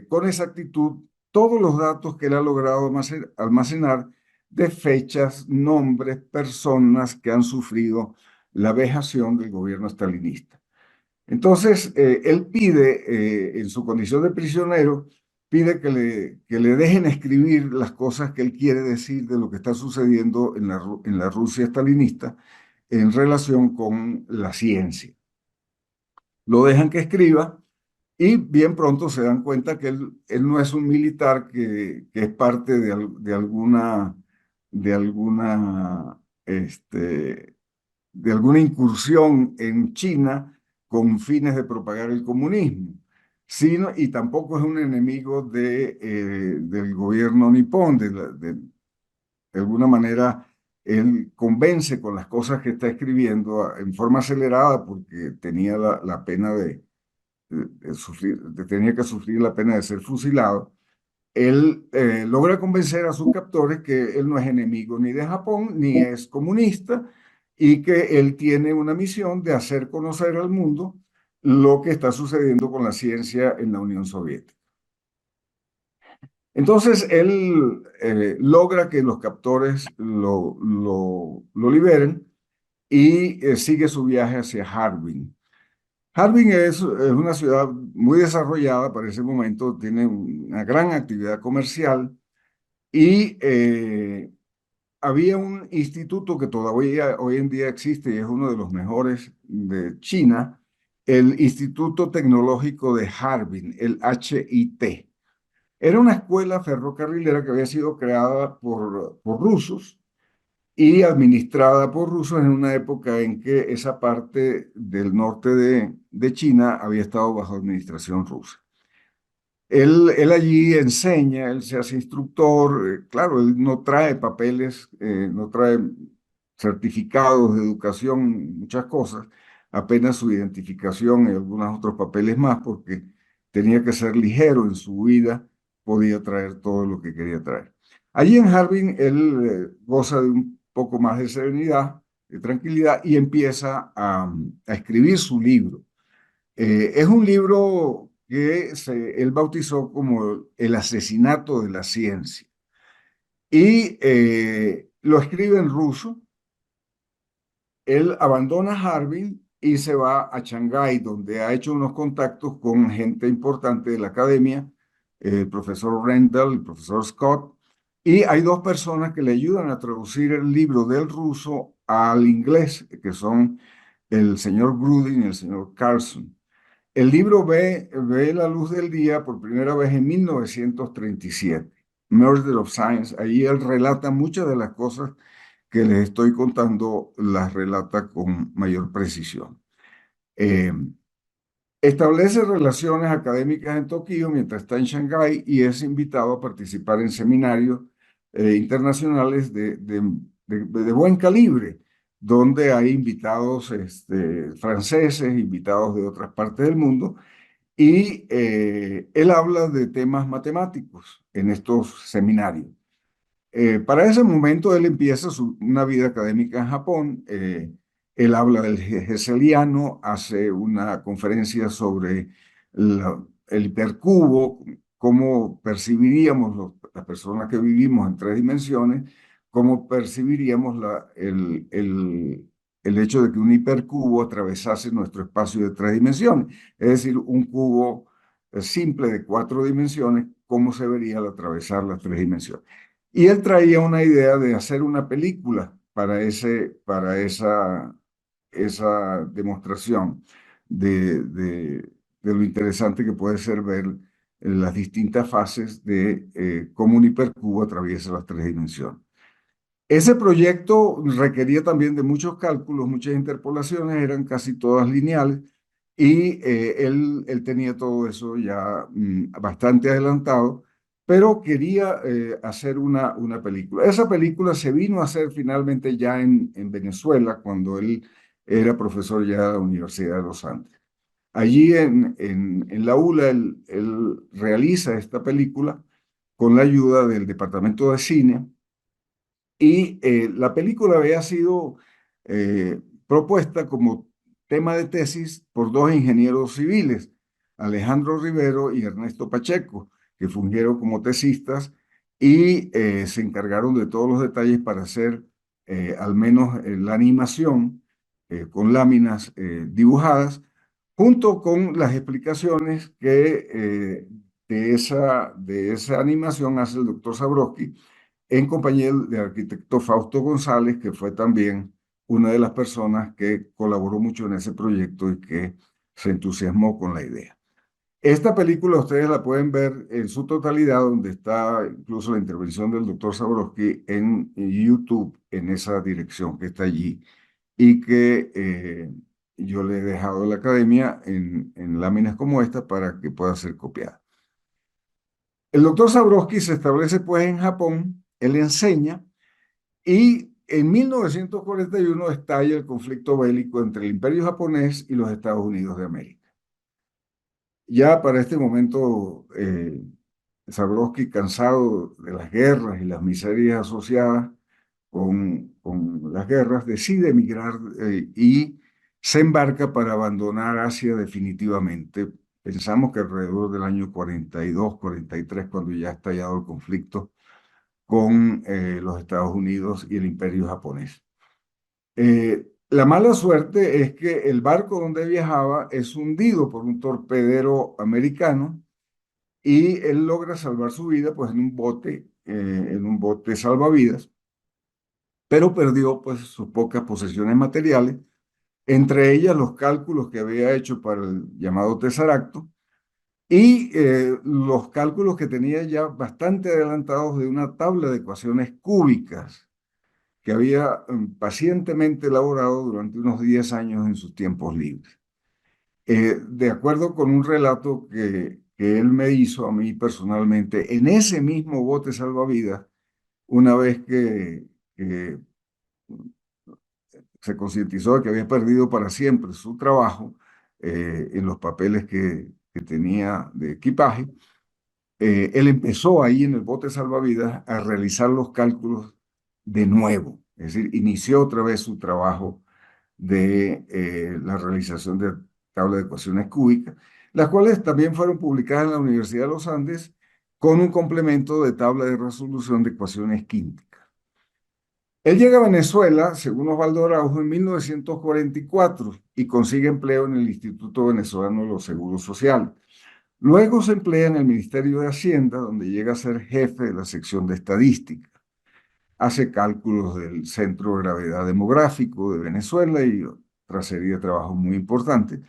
con exactitud todos los datos que él ha logrado almacenar de fechas, nombres, personas que han sufrido la vejación del gobierno stalinista. Entonces, él pide, en su condición de prisionero, pide que le dejen escribir las cosas que él quiere decir de lo que está sucediendo en la Rusia stalinista en relación con la ciencia. Lo dejan que escriba y bien pronto se dan cuenta que él no es un militar que es parte este, de alguna incursión en China con fines de propagar el comunismo, y tampoco es un enemigo del gobierno nipón. De alguna manera, él convence con las cosas que está escribiendo en forma acelerada porque tenía la pena de sufrir, tenía que sufrir la pena de ser fusilado. Él logra convencer a sus captores que él no es enemigo ni de Japón, ni es comunista, y que él tiene una misión de hacer conocer al mundo lo que está sucediendo con la ciencia en la Unión Soviética. Entonces, él logra que los captores lo liberen y sigue su viaje hacia Harbin. Harbin es una ciudad muy desarrollada para ese momento, tiene una gran actividad comercial y había un instituto que todavía hoy en día existe y es uno de los mejores de China, el Instituto Tecnológico de Harbin, el HIT. Era una escuela ferrocarrilera que había sido creada por rusos y administrada por rusos en una época en que esa parte del norte de China había estado bajo administración rusa. Él allí enseña, él se hace instructor, claro, él no trae papeles, no trae certificados de educación, muchas cosas, apenas su identificación y algunos otros papeles más, porque tenía que ser ligero en su vida, podía traer todo lo que quería traer. Allí en Harbin él goza de un poco más de serenidad, de tranquilidad, y empieza a escribir su libro. Es un libro que él bautizó como El asesinato de la ciencia. Y lo escribe en ruso. Él abandona Harbin y se va a Shanghái, donde ha hecho unos contactos con gente importante de la academia, el profesor Rendell, el profesor Scott, y hay dos personas que le ayudan a traducir el libro del ruso al inglés, que son el señor Grudin y el señor Carlson. El libro ve la luz del día por primera vez en 1937, Murder of Science. Ahí él relata muchas de las cosas que les estoy contando, las relata con mayor precisión. Eh, Establece relaciones académicas en Tokio mientras está en Shanghái y es invitado a participar en seminarios internacionales de buen calibre. donde hay invitados franceses, invitados de otras partes del mundo, y él habla de temas matemáticos en estos seminarios. Para ese momento él empieza una vida académica en Japón. Él habla del Hesseliano, hace una conferencia sobre el hipercubo, cómo percibiríamos las personas que vivimos en tres dimensiones, cómo percibiríamos el hecho de que un hipercubo atravesase nuestro espacio de tres dimensiones. Es decir, un cubo simple de cuatro dimensiones, cómo se vería al atravesar las tres dimensiones. Y él traía una idea de hacer una película para esa demostración de lo interesante que puede ser ver las distintas fases de cómo un hipercubo atraviesa las tres dimensiones. Ese proyecto requería también de muchos cálculos, muchas interpolaciones, eran casi todas lineales, y él tenía todo eso ya bastante adelantado, pero quería hacer una película. Esa película se vino a hacer finalmente ya en Venezuela, cuando él era profesor ya de la Universidad de los Andes. Allí en la ULA él realiza esta película con la ayuda del Departamento de Cine, y la película había sido propuesta como tema de tesis por dos ingenieros civiles, Alejandro Rivero y Ernesto Pacheco, que fungieron como tesistas y se encargaron de todos los detalles para hacer al menos la animación con láminas dibujadas, junto con las explicaciones que de esa animación hace el doctor Zabrowski en compañía del arquitecto Fausto González, que fue también una de las personas que colaboró mucho en ese proyecto y que se entusiasmó con la idea. Esta película ustedes la pueden ver en su totalidad, donde está incluso la intervención del doctor Zabrowski en YouTube, en esa dirección que está allí, y que yo le he dejado a la academia en láminas como esta para que pueda ser copiada. El doctor Zabrowski se establece pues en Japón, él enseña, y en 1941 estalla el conflicto bélico entre el Imperio japonés y los Estados Unidos de América. Ya para este momento, Zabrowski, cansado de las guerras y las miserias asociadas con las guerras, decide emigrar y se embarca para abandonar Asia definitivamente. Pensamos que alrededor del año 42, 43, cuando ya ha estallado el conflicto con los Estados Unidos y el Imperio japonés. La mala suerte es que el barco donde viajaba es hundido por un torpedero americano, y él logra salvar su vida pues en un bote salvavidas, pero perdió pues sus pocas posesiones materiales, entre ellas los cálculos que había hecho para el llamado tesaracto, y los cálculos que tenía ya bastante adelantados de una tabla de ecuaciones cúbicas que había pacientemente elaborado durante unos 10 años en sus tiempos libres. De acuerdo con un relato que él me hizo a mí personalmente, en ese mismo bote salvavidas, una vez que se concientizó de que había perdido para siempre su trabajo en los papeles que tenía de equipaje, él empezó ahí en el bote salvavidas a realizar los cálculos de nuevo, es decir, inició otra vez su trabajo de la realización de tablas de ecuaciones cúbicas, las cuales también fueron publicadas en la Universidad de los Andes con un complemento de tabla de resolución de ecuaciones quínticas. Él llega a Venezuela, según Osvaldo Araujo, en 1944 y consigue empleo en el Instituto Venezolano de los Seguros Sociales. Luego se emplea en el Ministerio de Hacienda, donde llega a ser jefe de la sección de estadística. Hace cálculos del Centro de Gravedad Demográfico de Venezuela y otra serie de trabajos muy importantes.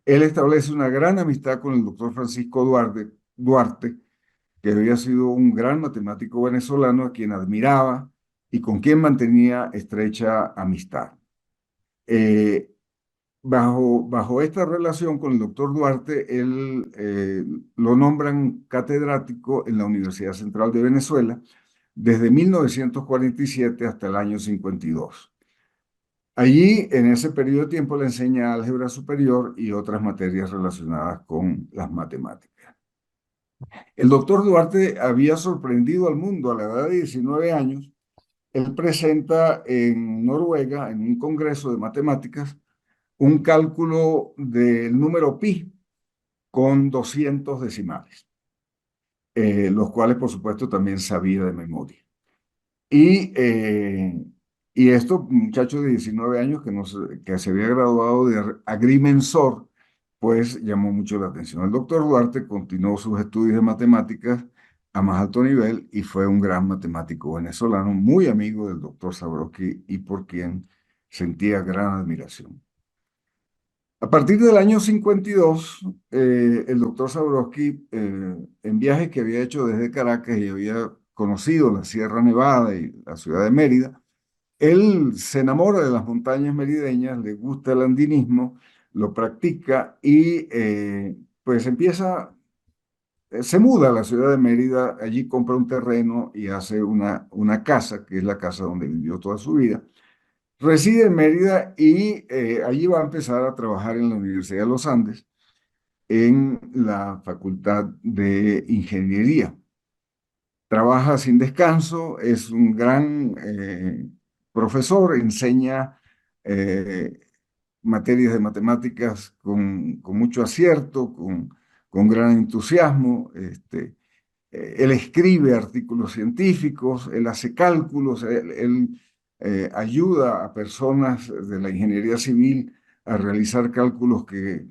Él establece una gran amistad con el doctor Francisco Duarte, que había sido un gran matemático venezolano a quien admiraba y con quien mantenía estrecha amistad. Eh, bajo esta relación con el doctor Duarte, él lo nombran catedrático en la Universidad Central de Venezuela desde 1947 hasta el año 52. Allí, en ese periodo de tiempo, le enseña álgebra superior y otras materias relacionadas con las matemáticas. El doctor Duarte había sorprendido al mundo a la edad de 19 años. Él presenta en Noruega, en un congreso de matemáticas, un cálculo del número pi con 200 decimales, los cuales, por supuesto, también sabía de memoria. Y, eh, y esto, muchacho de 19 años que, que se había graduado de agrimensor, pues llamó mucho la atención. El doctor Duarte continuó sus estudios de matemáticas a más alto nivel y fue un gran matemático venezolano, muy amigo del doctor Sabrowski y por quien sentía gran admiración. A partir del año 52, el doctor Sabrowski, en viajes que había hecho desde Caracas y había conocido la Sierra Nevada y la ciudad de Mérida, él se enamora de las montañas merideñas, le gusta el andinismo, lo practica y pues se muda a la ciudad de Mérida, allí compra un terreno y hace una casa, que es la casa donde vivió toda su vida. Reside en Mérida y allí va a empezar a trabajar en la Universidad de los Andes, en la Facultad de Ingeniería. Trabaja sin descanso, es un gran profesor, enseña eh, materias de matemáticas con mucho acierto, con gran entusiasmo. Él escribe artículos científicos, él hace cálculos, él ayuda a personas de la ingeniería civil a realizar cálculos que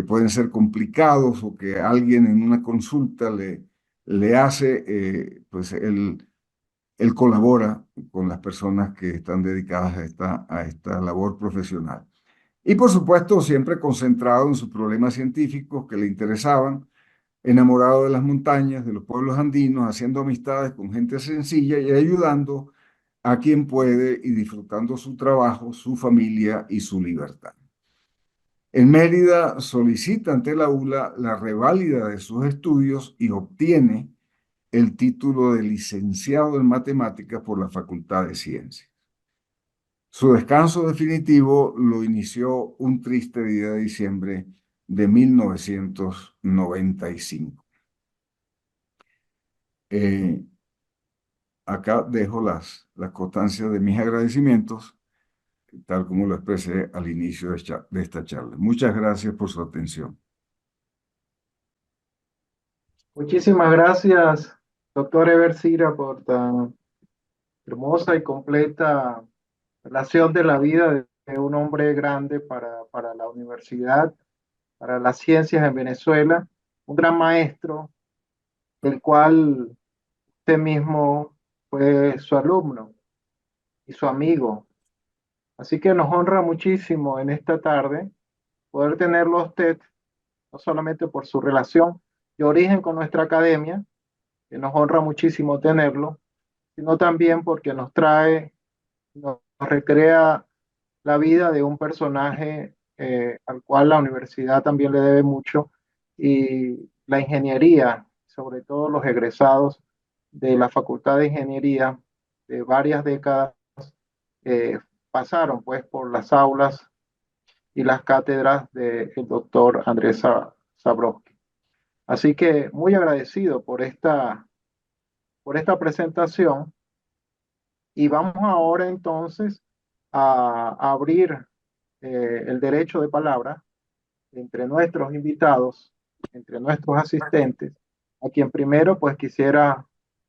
pueden ser complicados o que alguien en una consulta le hace, pues él colabora con las personas que están dedicadas a esta labor profesional. Y por supuesto, siempre concentrado en sus problemas científicos que le interesaban, enamorado de las montañas, de los pueblos andinos, haciendo amistades con gente sencilla y ayudando a quien puede y disfrutando su trabajo, su familia y su libertad. En Mérida solicita ante la ULA la reválida de sus estudios y obtiene el título de licenciado en matemáticas por la Facultad de Ciencias. Su descanso definitivo lo inició un triste día de diciembre de 1995. Eh, Acá dejo las constancias de mis agradecimientos, tal como lo expresé al inicio de esta charla. Muchas gracias por su atención. Muchísimas gracias, doctor Ever Cira, por tan hermosa y completa relación de la vida de un hombre grande para la universidad, para las ciencias en Venezuela, un gran maestro, del cual usted mismo fue su alumno y su amigo. Así que nos honra muchísimo en esta tarde poder tenerlo a usted, no solamente por su relación de origen con nuestra academia, que nos honra muchísimo tenerlo, sino también porque nos recrea la vida de un personaje al cual la universidad también le debe mucho y la ingeniería, sobre todo los egresados de la Facultad de Ingeniería de varias décadas, eh, pasaron pues por las aulas y las cátedras del doctor Andrés Sabrowski. Así que muy agradecido por esta presentación y vamos ahora entonces a abrir el derecho de palabra entre nuestros invitados, entre nuestros asistentes, a quien primero pues quisiera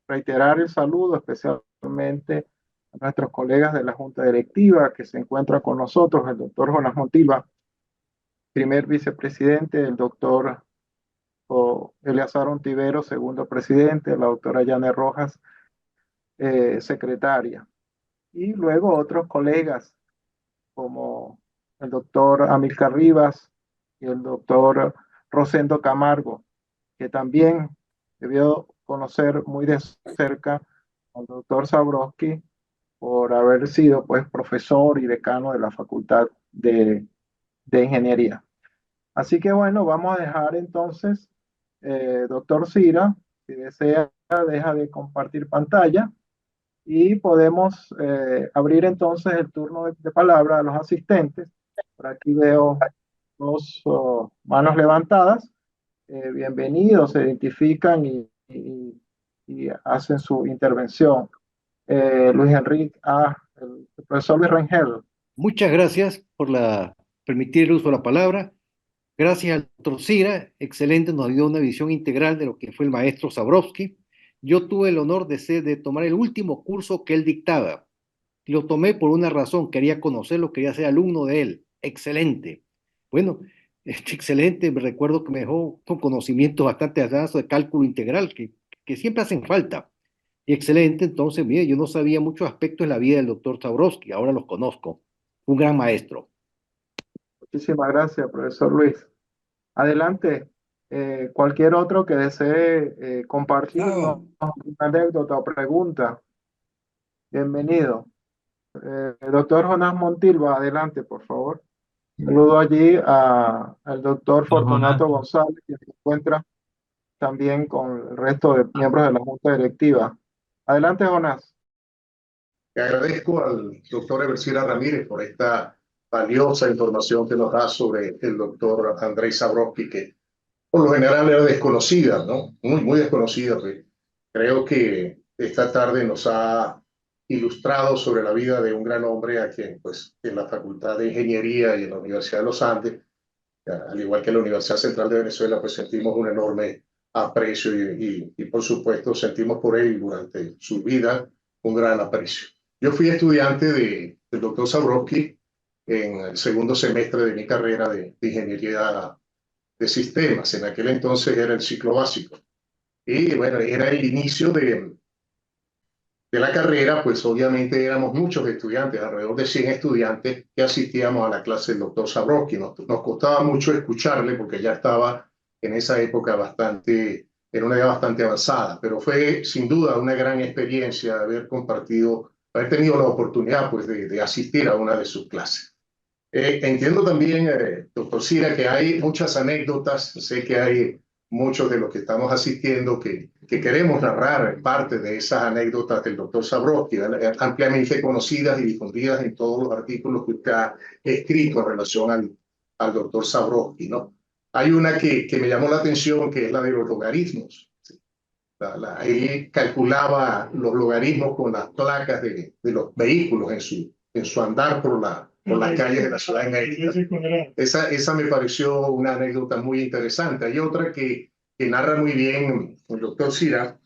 reiterar el saludo especialmente a nuestros colegas de la Junta Directiva que se encuentran con nosotros, el doctor Jonas Montilva, primer vicepresidente, el doctor Eleazar Ontivero, segundo presidente, la doctora Yane Rojas, secretaria, y luego otros colegas como el doctor Amilcar Rivas y el doctor Rosendo Camargo, que también debió conocer muy de cerca al doctor Sabrowski por haber sido pues profesor y decano de la Facultad de Ingeniería. Así que bueno, vamos a dejar entonces, doctor Cira, si desea, deja de compartir pantalla y podemos abrir entonces el turno de palabra a los asistentes. Por aquí veo dos manos levantadas. Bienvenidos, se identifican y hacen su intervención. Luis Enrique, el profesor Luis Rangel. Muchas gracias por permitir el uso de la palabra. Gracias al doctor Cira, excelente, nos dio una visión integral de lo que fue el maestro Zabrowski. Yo tuve el honor de tomar el último curso que él dictaba. Lo tomé por una razón, quería conocerlo, quería ser alumno de él. Excelente. Bueno, excelente, me recuerdo que me dejó con conocimientos bastante avanzados de cálculo integral, que siempre hacen falta. Y excelente, entonces, mire, yo no sabía muchos aspectos de la vida del doctor Zabrowski, ahora los conozco. Un gran maestro. Muchísimas gracias, profesor Luis. Adelante, cualquier otro que desee compartirnos una anécdota o pregunta, bienvenido. Doctor Jonás Montilva, adelante, por favor. Saludo allí al doctor Fortunato González, que se encuentra también con el resto de miembros de la Junta Directiva. Adelante, Jonás. Le agradezco al doctor Eversira Ramírez por esta valiosa información que nos da sobre el doctor Andrei Zabrowski, que por lo general era desconocida, ¿no? Muy desconocida. Pues. Creo que esta tarde nos ha ilustrado sobre la vida de un gran hombre a quien, pues, en la Facultad de Ingeniería y en la Universidad de los Andes, al igual que en la Universidad Central de Venezuela, pues sentimos un enorme aprecio y por supuesto sentimos por él durante su vida un gran aprecio. Yo fui estudiante del doctor Zabrowski en el segundo semestre de mi carrera de ingeniería de sistemas. En aquel entonces era el ciclo básico. Y bueno, era el inicio de la carrera, pues obviamente éramos muchos estudiantes, alrededor de 100 estudiantes que asistíamos a la clase del doctor Zabrowski. Nos costaba mucho escucharle porque ya estaba en esa época en una edad bastante avanzada, pero fue sin duda una gran experiencia haber compartido, haber tenido la oportunidad pues de asistir a una de sus clases. Entiendo también, doctor Cira, que hay muchas anécdotas, sé que hay muchos de los que estamos asistiendo que queremos narrar parte de esas anécdotas del doctor Zabrowski, ampliamente conocidas y difundidas en todos los artículos que usted ha escrito en relación al doctor Zabrowski, ¿no? Hay una que me llamó la atención, que es la de los logaritmos. Él calculaba los logaritmos con las placas de los vehículos en su andar por las calles de la ciudad de Mérida. Esa me pareció una anécdota muy interesante. Hay otra que narra muy bien el doctor Cira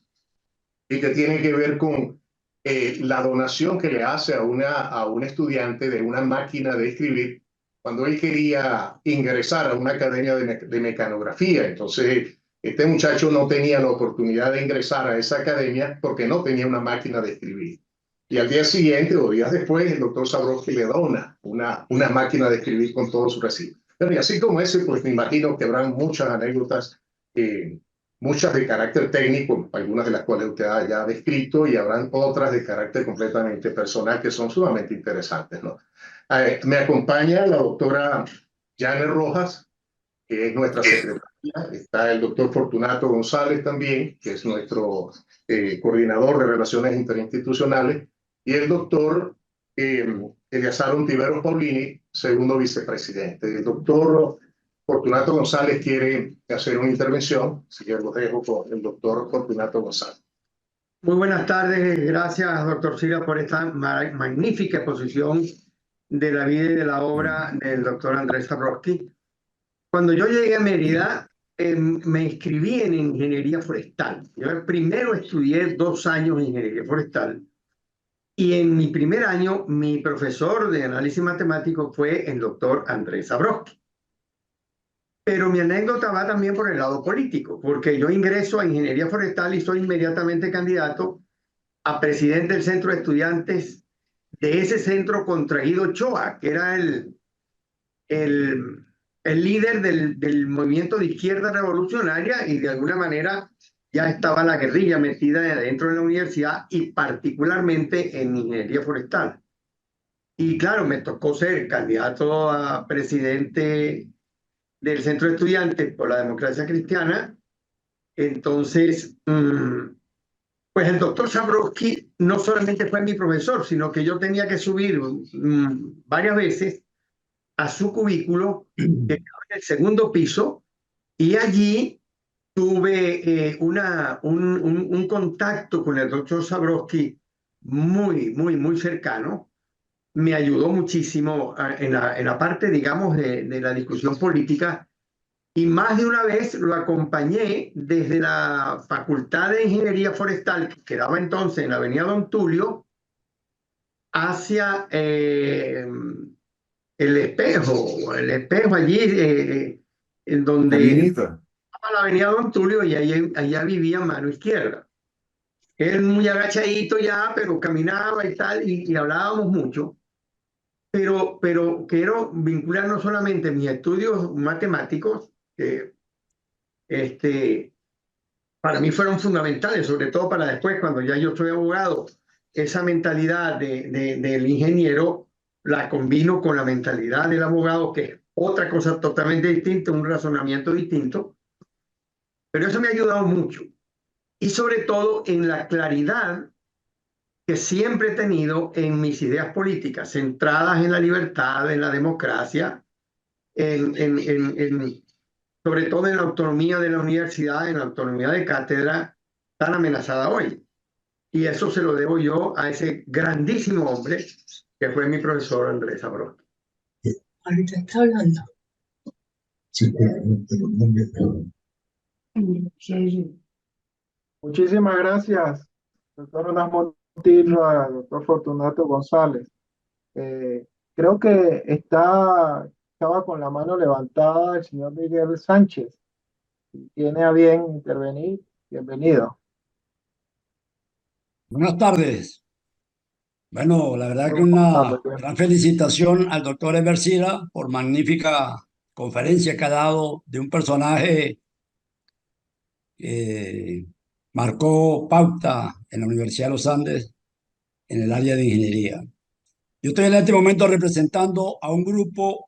y que tiene que ver con la donación que le hace a un estudiante de una máquina de escribir cuando él quería ingresar a una academia de mecanografía. Entonces, este muchacho no tenía la oportunidad de ingresar a esa academia porque no tenía una máquina de escribir. Y al día siguiente o días después, el doctor Zabrowski le dona una máquina de escribir con todo su recibo. Pero y así como ese, pues me imagino que habrán muchas anécdotas, muchas de carácter técnico, algunas de las cuales usted ha ya descrito, y habrán otras de carácter completamente personal que son sumamente interesantes, ¿no? Me acompaña la doctora Janet Rojas, que es nuestra secretaria. Está el doctor Fortunato González también, que es nuestro coordinador de relaciones interinstitucionales, y el doctor Eleazar Ontiveros Paulini, segundo vicepresidente. El doctor Fortunato González quiere hacer una intervención, así que lo dejo con el doctor Fortunato González. Muy buenas tardes, gracias doctor Cira por esta magnífica exposición de la vida y de la obra del doctor Andrés Zabrowski. Cuando yo llegué a Mérida, me inscribí en ingeniería forestal. Yo primero estudié 2 años en ingeniería forestal y en mi primer año mi profesor de análisis matemático fue el doctor Andrés Zabrowski. Pero mi anécdota va también por el lado político, porque yo ingreso a ingeniería forestal y soy inmediatamente candidato a presidente del centro de estudiantes de ese centro contra Guido Ochoa, que era el líder del movimiento de izquierda revolucionaria, y de alguna manera ya estaba la guerrilla metida dentro de la universidad y particularmente en ingeniería forestal. Y claro, me tocó ser candidato a presidente del centro de estudiantes por la democracia cristiana. Entonces, Pues el doctor Zabrowski no solamente fue mi profesor, sino que yo tenía que subir varias veces a su cubículo, que estaba en el segundo piso, y allí tuve un contacto con el doctor Zabrowski muy cercano. Me ayudó muchísimo en la parte, digamos, de la discusión política, y más de una vez lo acompañé desde la Facultad de Ingeniería Forestal, que quedaba entonces en la Avenida Don Tulio, hacia el espejo allí, en donde Caminita. estaba la Avenida Don Tulio, y allá vivía a mano izquierda. Él muy agachadito ya, pero caminaba y tal, y hablábamos mucho. Pero quiero vincular no solamente mis estudios matemáticos, que para mí fueron fundamentales, sobre todo para después, cuando ya yo soy abogado, esa mentalidad del ingeniero la combino con la mentalidad del abogado, que es otra cosa totalmente distinta, un razonamiento distinto, pero eso me ha ayudado mucho. Y sobre todo en la claridad que siempre he tenido en mis ideas políticas, centradas en la libertad, en la democracia, sobre todo en la autonomía de la universidad, en la autonomía de cátedra, tan amenazada hoy. Y eso se lo debo yo a ese grandísimo hombre que fue mi profesor Andrés Abreu. Ahorita está hablando. Sí, pero no Muchísimas gracias, doctor Jonas Montilla, doctor Fortunato González. Creo que estaba con la mano levantada el señor Miguel Sánchez. Si tiene a bien intervenir, bienvenido. Buenas tardes. Bueno, la verdad que Muy buenas una tardes. gran felicitación al doctor Eversira por magnífica conferencia que ha dado de un personaje que marcó pauta en la Universidad de los Andes en el área de ingeniería. Yo estoy en este momento representando a un grupo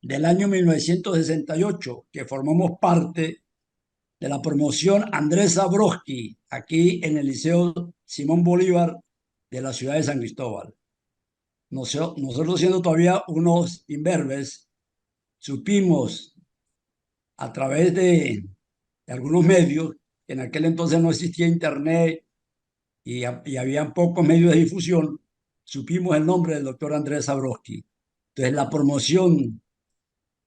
del año 1968 que formamos parte de la promoción Andrés Zabrowski aquí en el Liceo Simón Bolívar de la ciudad de San Cristóbal. Nosotros siendo todavía unos imberbes, supimos a través de algunos medios, que en aquel entonces no existía internet y había pocos medios de difusión, supimos el nombre del doctor Andrés Zabrowski. Entonces la promoción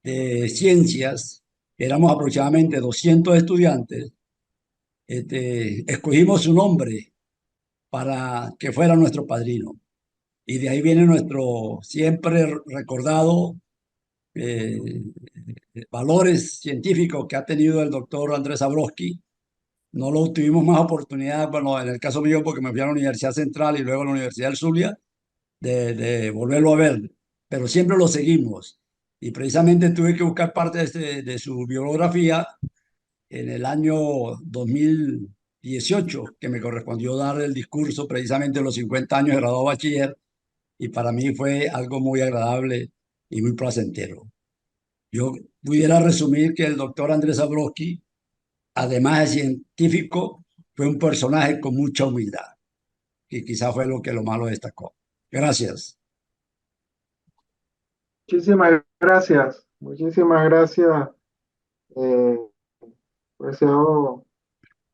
de ciencias, éramos aproximadamente 200 estudiantes, escogimos su nombre para que fuera nuestro padrino. Y de ahí viene nuestro siempre recordado eh, valores científicos que ha tenido el doctor Andrés Zabrowski. No lo tuvimos más oportunidad, bueno, en el caso mío, porque me fui a la Universidad Central y luego a la Universidad del Zulia, de volverlo a ver, pero siempre lo seguimos. Y precisamente tuve que buscar parte de su biografía en el año 2018, que me correspondió dar el discurso precisamente de los 50 años de graduado bachiller, y para mí fue algo muy agradable y muy placentero. Yo pudiera resumir que el doctor Andrés Zabrowski, además de científico, fue un personaje con mucha humildad, que quizás fue lo que lo malo destacó. Gracias. Muchísimas gracias. Muchísimas gracias, profesor,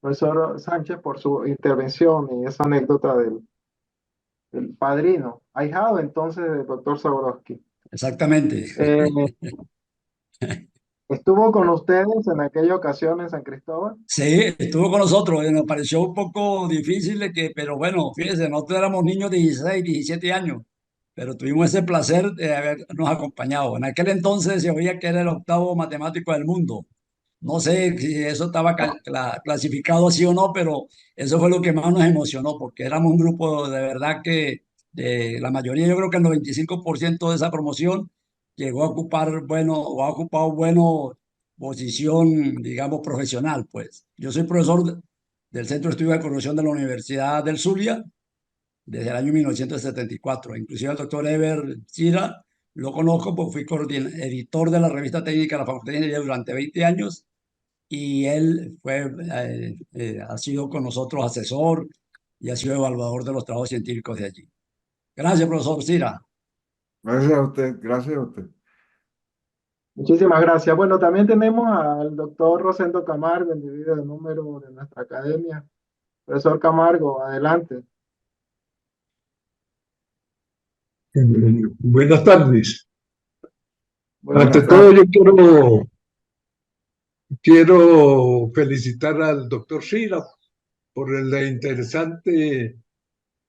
profesor Sánchez, por su intervención y esa anécdota del padrino, ahijado entonces del doctor Zabrowski. Exactamente. ¿Estuvo con ustedes en aquella ocasión en San Cristóbal? Sí, estuvo con nosotros. Nos pareció un poco difícil, pero bueno, fíjense, nosotros éramos niños de 16, 17 años, pero tuvimos ese placer de habernos acompañado. En aquel entonces se oía que era el octavo matemático del mundo. No sé si eso estaba clasificado así o no, pero eso fue lo que más nos emocionó, porque éramos un grupo de verdad que la mayoría, yo creo que el 95% de esa promoción llegó a ocupar, bueno, o ha ocupado bueno posición, digamos, profesional, pues. Yo soy profesor del Centro de Estudios de Corrupción de la Universidad del Zulia desde el año 1974. Inclusive el doctor Ever Cira lo conozco porque fui editor de la revista técnica de la Facultad de Ingeniería durante 20 años y él ha sido con nosotros asesor y ha sido evaluador de los trabajos científicos de allí. Gracias, profesor Cira. Gracias a usted, gracias a usted. Muchísimas gracias. Bueno, también tenemos al doctor Rosendo Camargo, individuo de número de nuestra academia. Profesor Camargo, adelante. Buenas tardes. Buenas Ante todo, yo quiero felicitar al doctor Sira por la interesante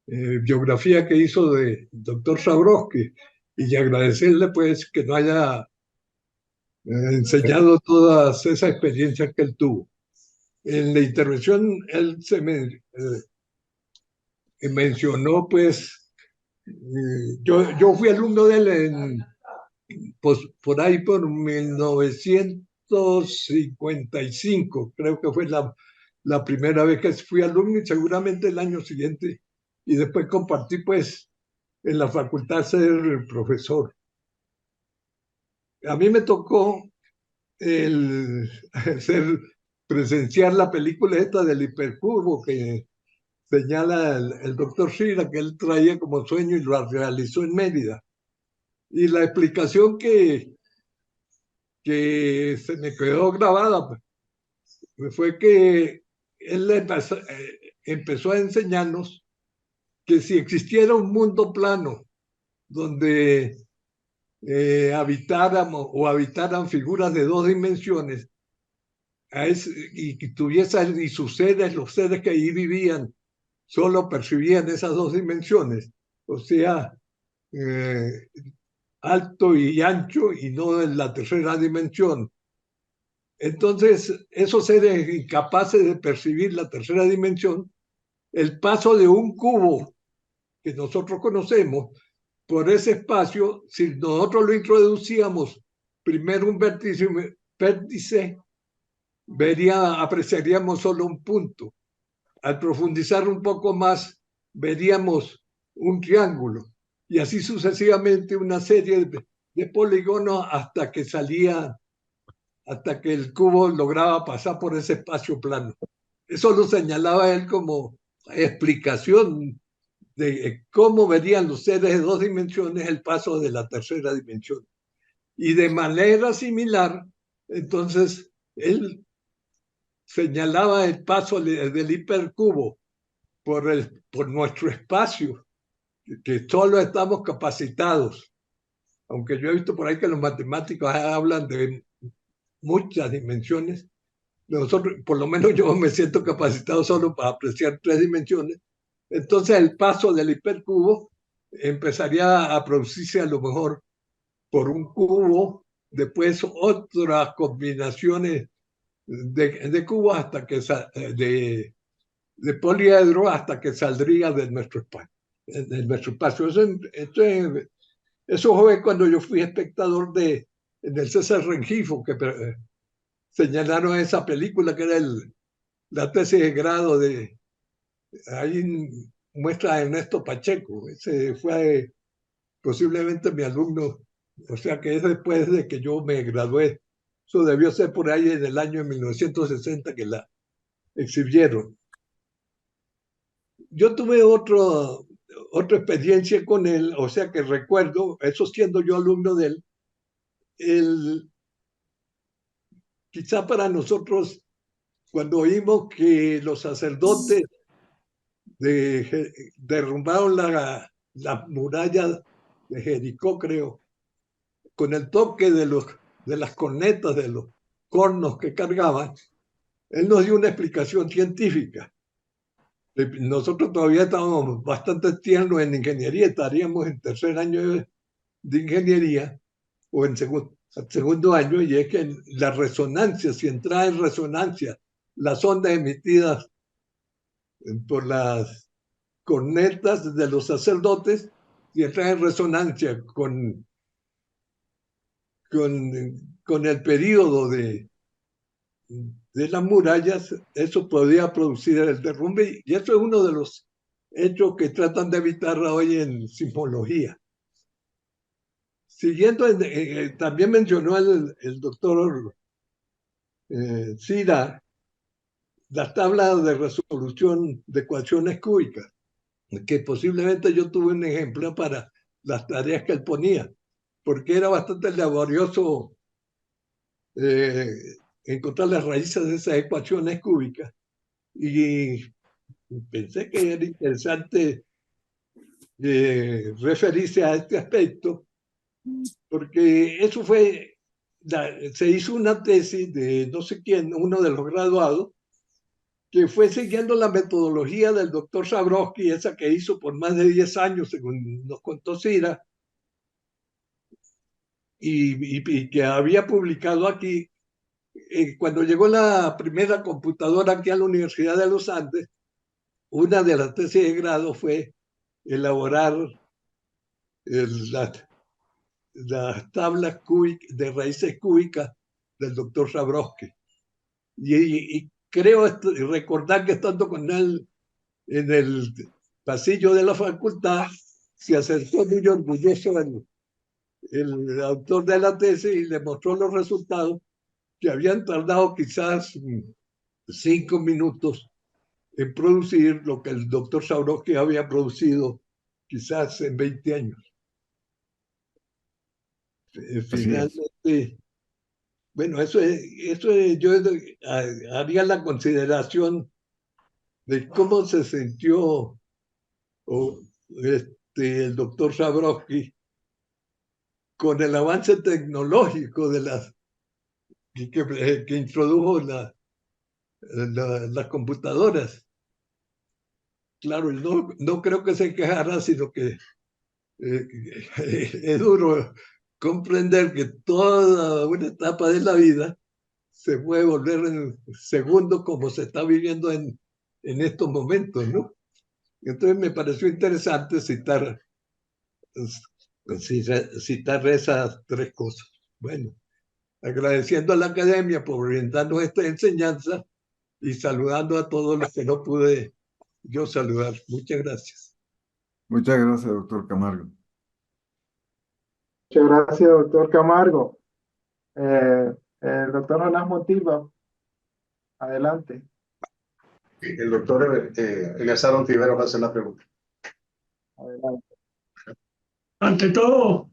biografía que hizo de doctor Sabrowski y agradecerle pues que nos haya enseñado todas esas experiencias que él tuvo. En la intervención él mencionó pues, yo fui alumno de él pues, por ahí por 1955, creo que fue la primera vez que fui alumno y seguramente el año siguiente. Y después compartí pues en la facultad ser profesor. A mí me tocó presenciar la película esta del hipercurvo que señala el doctor Shira, que él traía como sueño y lo realizó en Mérida. Y la explicación que se me quedó grabada fue que él empezó a enseñarnos que si existiera un mundo plano donde habitaran figuras de dos dimensiones y que tuviesen y sus seres, los seres que ahí vivían, solo percibían esas dos dimensiones, o sea, alto y ancho y no en la tercera dimensión. Entonces, esos seres incapaces de percibir la tercera dimensión, el paso de un cubo que nosotros conocemos por ese espacio, si nosotros lo introducíamos primero un vértice, apreciaríamos solo un punto. Al profundizar un poco más, veríamos un triángulo y así sucesivamente una serie de polígonos hasta que el cubo lograba pasar por ese espacio plano. Eso lo señalaba él como explicación de cómo verían los seres de dos dimensiones el paso de la tercera dimensión. Y de manera similar, entonces, él señalaba el paso del hipercubo por nuestro espacio, que solo estamos capacitados. Aunque yo he visto por ahí que los matemáticos hablan de muchas dimensiones, nosotros, por lo menos yo me siento capacitado solo para apreciar tres dimensiones. Entonces el paso del hipercubo empezaría a producirse a lo mejor por un cubo, después otras combinaciones de cubos hasta que de poliedro hasta que saldría de nuestro espacio. Eso fue cuando yo fui espectador del César Rengifo, que señalaron esa película que era la tesis de grado ahí muestra a Ernesto Pacheco. Ese fue posiblemente mi alumno, o sea que es después de que yo me gradué. Eso debió ser por ahí en el año 1960 que la exhibieron. Yo tuve otra experiencia con él, o sea que recuerdo, eso siendo yo alumno de él, quizá para nosotros, cuando oímos que los sacerdotes derrumbaron la muralla de Jericó, creo, con el toque de las cornetas, de los cornos que cargaban, él nos dio una explicación científica. Nosotros todavía estábamos bastante tiernos en ingeniería, estaríamos en tercer año de ingeniería o en segundo año, y es que la resonancia, si entra en resonancia las ondas emitidas por las cornetas de los sacerdotes, si entra en resonancia con el periodo de las murallas, eso podría producir el derrumbe, y eso es uno de los hechos que tratan de evitar hoy en sismología. Siguiendo, también mencionó el doctor Cira las tablas de resolución de ecuaciones cúbicas, que posiblemente yo tuve un ejemplo para las tareas que él ponía, porque era bastante laborioso encontrar las raíces de esas ecuaciones cúbicas. Y pensé que era interesante referirse a este aspecto, porque eso fue, se hizo una tesis de no sé quién, uno de los graduados, que fue siguiendo la metodología del doctor Zabrowski, esa que hizo por más de 10 años, según nos contó Cira, y que había publicado aquí. Cuando llegó la primera computadora aquí a la Universidad de los Andes, una de las tesis de grado fue elaborar las tablas de raíces cúbicas del doctor Zabrowski. Y creo recordar que estando con él en el pasillo de la facultad, se acercó muy orgulloso el autor de la tesis y le mostró los resultados, que habían tardado quizás 5 minutos en producir lo que el doctor Zabrowski había producido quizás en 20 años. Finalmente, bueno, eso yo haría la consideración de cómo se sintió el doctor Zabrowski con el avance tecnológico de que introdujo las computadoras. Claro, no creo que se quejara, sino que es duro comprender que toda una etapa de la vida se puede volver en segundos, como se está viviendo en estos momentos, ¿no? Entonces me pareció interesante citar esas tres cosas. Bueno, agradeciendo a la academia por brindarnos esta enseñanza y saludando a todos los que no pude yo saludar. Muchas gracias. Muchas gracias, doctor Camargo. Muchas gracias, doctor Camargo. El doctor Jonás Montilva, adelante. El doctor Eleazar Ontiveros hace la pregunta. Adelante. Ante todo,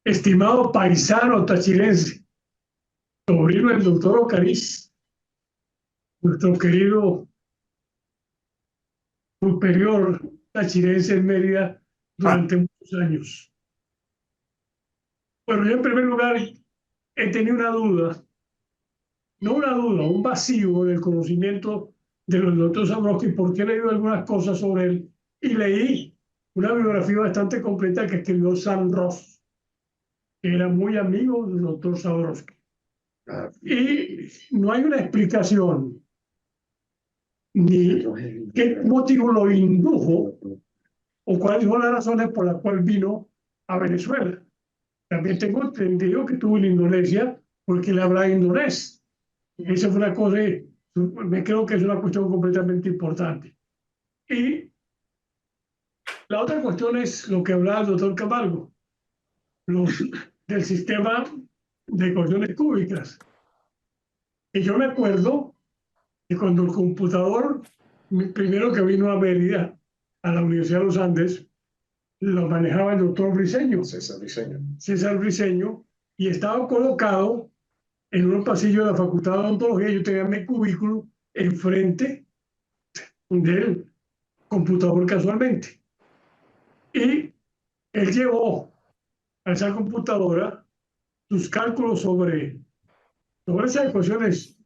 estimado paisano tachirense, sobrino del doctor Ocariz, nuestro querido superior tachirense en Mérida durante muchos años. Bueno, yo en primer lugar he tenido una duda, no una duda, un vacío del conocimiento del doctor Zabrowski, porque he leído algunas cosas sobre él y leí una biografía bastante completa que escribió Sam Ross, que era muy amigo del doctor Zabrowski. Y no hay una explicación ni qué motivo lo indujo o cuáles son las razones por las cuales vino a Venezuela. También tengo entendido que estuvo en Indonesia porque él habla indonés. Esa fue una cosa, me creo que es una cuestión completamente importante. Y la otra cuestión es lo que hablaba el doctor Camargo, del sistema de ecuaciones cúbicas. Y yo me acuerdo que cuando el computador, primero que vino a Mérida, a la Universidad de los Andes, lo manejaba el doctor Briceño. César Briceño, y estaba colocado en un pasillo de la Facultad de Odontología. Yo tenía mi cubículo enfrente del computador casualmente. Y él llevó a esa computadora sus cálculos sobre esas ecuaciones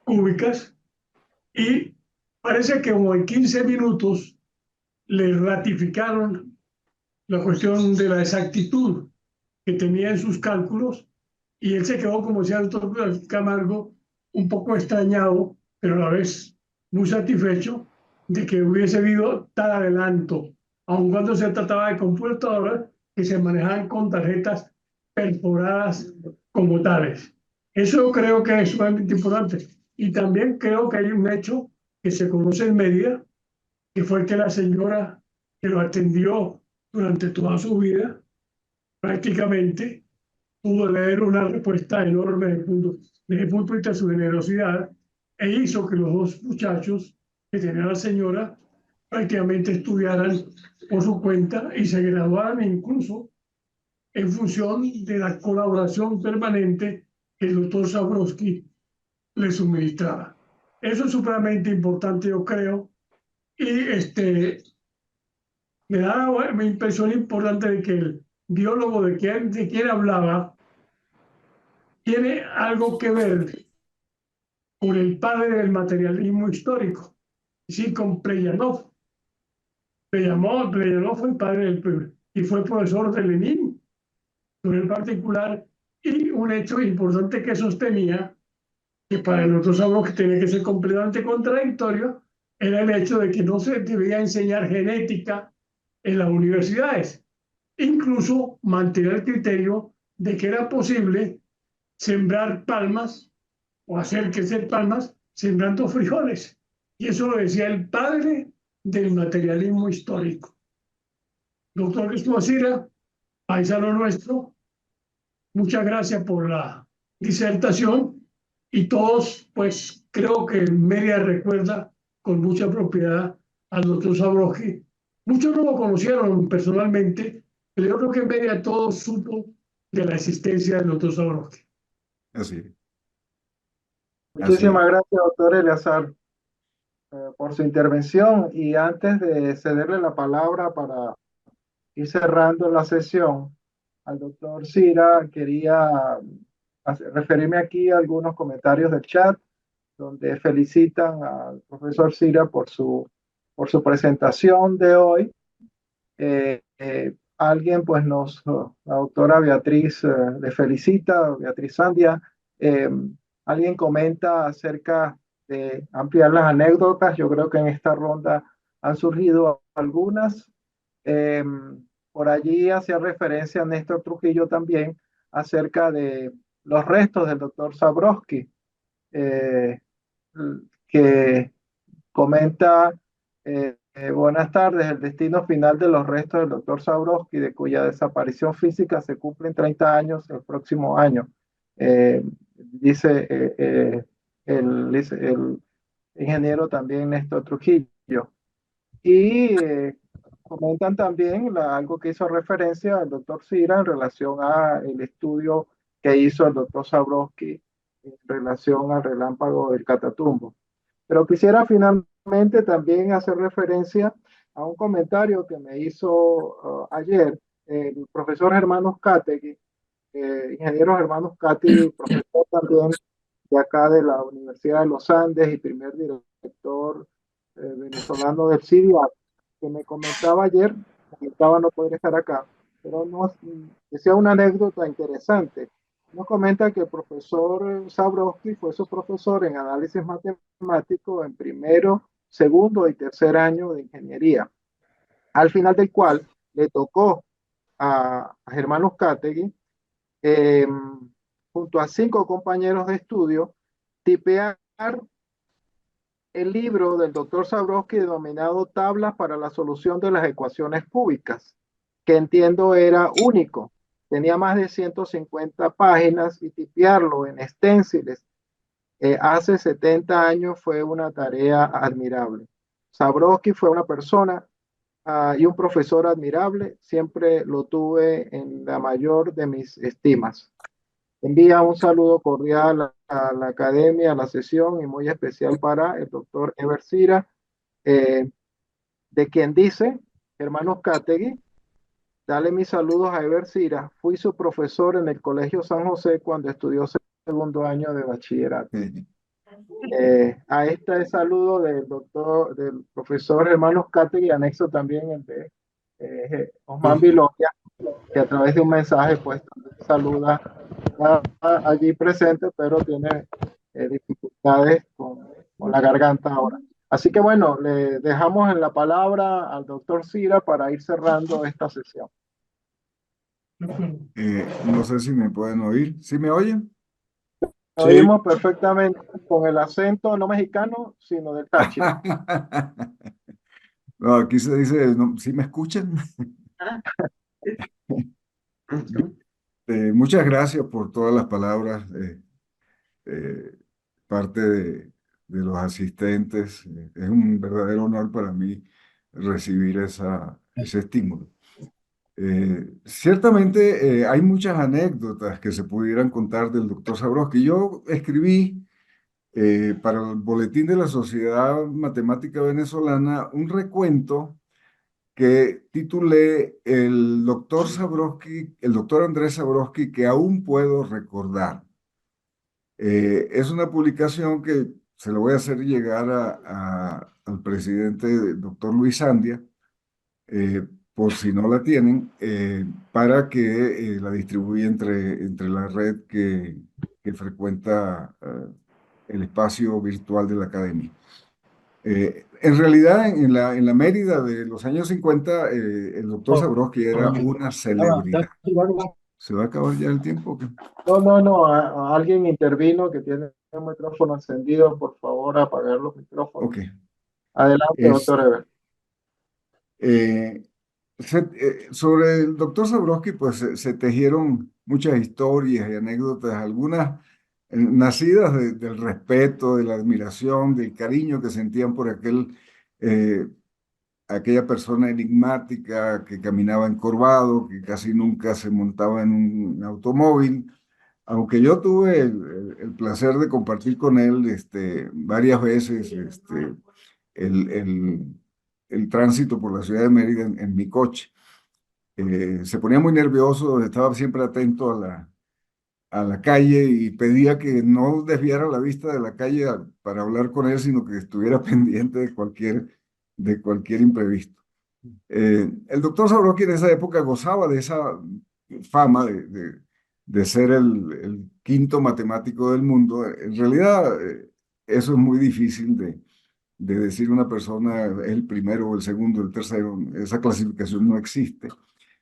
cúbicas y parece que como en 15 minutos le ratificaron la cuestión de la exactitud que tenía en sus cálculos y él se quedó, como decía el doctor Camargo, un poco extrañado, pero a la vez muy satisfecho de que hubiese habido tal adelanto, aun cuando se trataba de computadoras que se manejaban con tarjetas perforadas como tales. Eso creo que es sumamente importante. Y también creo que hay un hecho que se conoce en Mérida, que fue que la señora que lo atendió durante toda su vida, prácticamente, pudo leer una respuesta enorme desde el punto de vista de su generosidad e hizo que los dos muchachos que tenía la señora prácticamente estudiaran por su cuenta y se graduaran incluso en función de la colaboración permanente que el doctor Zabrowski le suministraba. Eso es supremamente importante, yo creo, y me da una impresión importante de que el biólogo de quien hablaba tiene algo que ver con el padre del materialismo histórico, sí, con Pleyanov. Pleyanov fue el padre del pueblo y fue profesor de Lenin, en particular, y un hecho importante que sostenía, que para nosotros algo que tiene que ser completamente contradictorio, era el hecho de que no se debía enseñar genética en las universidades. Incluso mantener el criterio de que era posible sembrar palmas o hacer crecer palmas sembrando frijoles. Y eso lo decía el padre del materialismo histórico. Doctor Cristóbal, paisano nuestro, muchas gracias por la disertación y todos, pues creo que Media recuerda con mucha propiedad al doctor Zabrowski. Muchos no lo conocieron personalmente, pero yo creo que Media todos supo de la existencia del doctor Zabrowski. Así es. Muchísimas gracias, doctor Eleazar, por su intervención. Y antes de cederle la palabra para ir cerrando la sesión, al doctor Cira, quería referirme aquí a algunos comentarios del chat, donde felicitan al profesor Cira por su presentación de hoy. Alguien, pues la doctora Beatriz le felicita, Beatriz Sandia. Alguien comenta acerca de ampliar las anécdotas. Yo creo que en esta ronda han surgido algunas. Por allí hacía referencia a Néstor Trujillo también acerca de los restos del doctor Zabrowski, que comenta, buenas tardes, el destino final de los restos del doctor Zabrowski, de cuya desaparición física se cumplen 30 años el próximo año. Dice el ingeniero también Néstor Trujillo. Y comentan también algo que hizo referencia al doctor Cira en relación al estudio que hizo el doctor Zabrowski en relación al relámpago del Catatumbo. Pero quisiera finalmente también hacer referencia a un comentario que me hizo ayer el profesor Germán Uzcategui, ingeniero Germán Uzcategui, profesor también de acá de la Universidad de los Andes y primer director venezolano del CIDIAC, que me comentaba ayer, comentaba no poder estar acá, pero decía una anécdota interesante. Nos comenta que el profesor Zabrowski fue su profesor en análisis matemático en primero, segundo y tercer año de ingeniería, al final del cual le tocó a Germán Uzcategui, junto a 5 compañeros de estudio, tipear el libro del doctor Zabrowski denominado Tablas para la solución de las ecuaciones cúbicas, que entiendo era único. Tenía más de 150 páginas y tipearlo en esténciles hace 70 años fue una tarea admirable. Zabrowski fue una persona y un profesor admirable. Siempre lo tuve en la mayor de mis estimas. Envía un saludo cordial a la academia, a la sesión y muy especial para el doctor Eber Cira, de quien dice, hermano Uzcategui, dale mis saludos a Eber Cira. Fui su profesor en el Colegio San José cuando estudió segundo año de bachillerato. A este saludo del profesor hermano Uzcategui, anexo también el de Osman Viloria, que a través de un mensaje pues saluda allí presente, pero tiene dificultades con la garganta ahora. Así que bueno, le dejamos en la palabra al doctor Cira para ir cerrando esta sesión. No sé si me pueden oír. ¿Sí me oyen? Lo oímos perfectamente con el acento no mexicano, sino del Táchira. No, aquí se dice, ¿sí me escuchan? Muchas gracias por todas las palabras, parte de los asistentes. Es un verdadero honor para mí recibir ese estímulo. Ciertamente hay muchas anécdotas que se pudieran contar del doctor Zabrowski. Yo escribí para el Boletín de la Sociedad Matemática Venezolana un recuento que titulé El doctor Zabrowski, el doctor Andrés Zabrowski que aún puedo recordar. Es una publicación que se lo voy a hacer llegar al presidente, el doctor Luis Andia, por si no la tienen, para que la distribuya entre la red que frecuenta el espacio virtual de la academia. En realidad, en la Mérida de los años 50, el doctor Zabrowski era una celebridad. ¿Se va a acabar ya el tiempo? ¿O qué? No, alguien intervino que tiene el micrófono encendido, por favor, apagar los micrófonos. Ok. Adelante, doctor Eber. Sobre el doctor Zabrowski, pues se tejieron muchas historias y anécdotas, algunas nacidas del respeto, de la admiración, del cariño que sentían por aquella persona enigmática que caminaba encorvado, que casi nunca se montaba en un automóvil. Aunque yo tuve el placer de compartir con él varias veces el tránsito por la ciudad de Mérida en mi coche. Se ponía muy nervioso, estaba siempre atento a la calle y pedía que no desviara la vista de la calle para hablar con él, sino que estuviera pendiente de cualquier imprevisto. El doctor Zabrowski en esa época gozaba de esa fama de ser el quinto matemático del mundo. En realidad, eso es muy difícil de decir una persona es el primero o el segundo, el tercero. Esa clasificación no existe.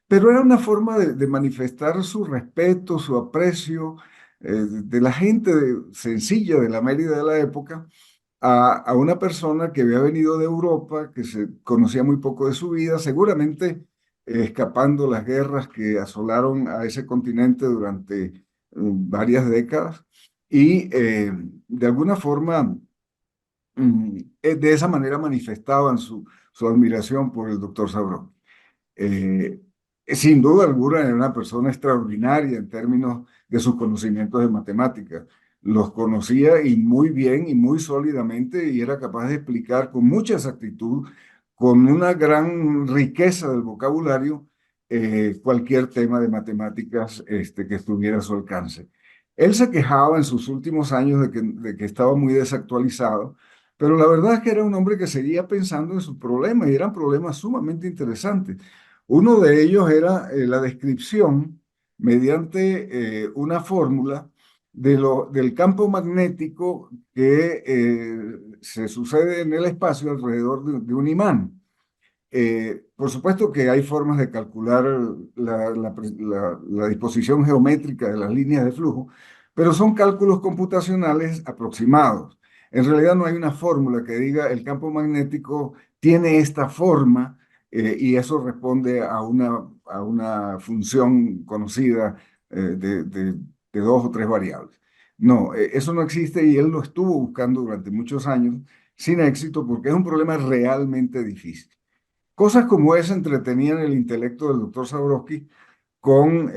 Pero era una forma de manifestar su respeto, su aprecio de la gente sencilla de la Mérida de la época a una persona que había venido de Europa, que se conocía muy poco de su vida, seguramente escapando las guerras que asolaron a ese continente durante varias décadas y de alguna forma de esa manera manifestaban su admiración por el doctor Zabrowski. Sin duda alguna era una persona extraordinaria en términos de sus conocimientos de matemáticas. Los conocía y muy bien y muy sólidamente y era capaz de explicar con mucha exactitud, con una gran riqueza del vocabulario, cualquier tema de matemáticas que estuviera a su alcance. Él se quejaba en sus últimos años de que estaba muy desactualizado, pero la verdad es que era un hombre que seguía pensando en sus problemas y eran problemas sumamente interesantes. Uno de ellos era la descripción mediante una fórmula del campo magnético que se sucede en el espacio alrededor de un imán. Por supuesto que hay formas de calcular la disposición geométrica de las líneas de flujo, pero son cálculos computacionales aproximados. En realidad no hay una fórmula que diga el campo magnético tiene esta forma y eso responde a una función conocida de dos o tres variables. No, eso no existe y él lo estuvo buscando durante muchos años sin éxito porque es un problema realmente difícil. Cosas como esa entretenían el intelecto del doctor Zabrowski con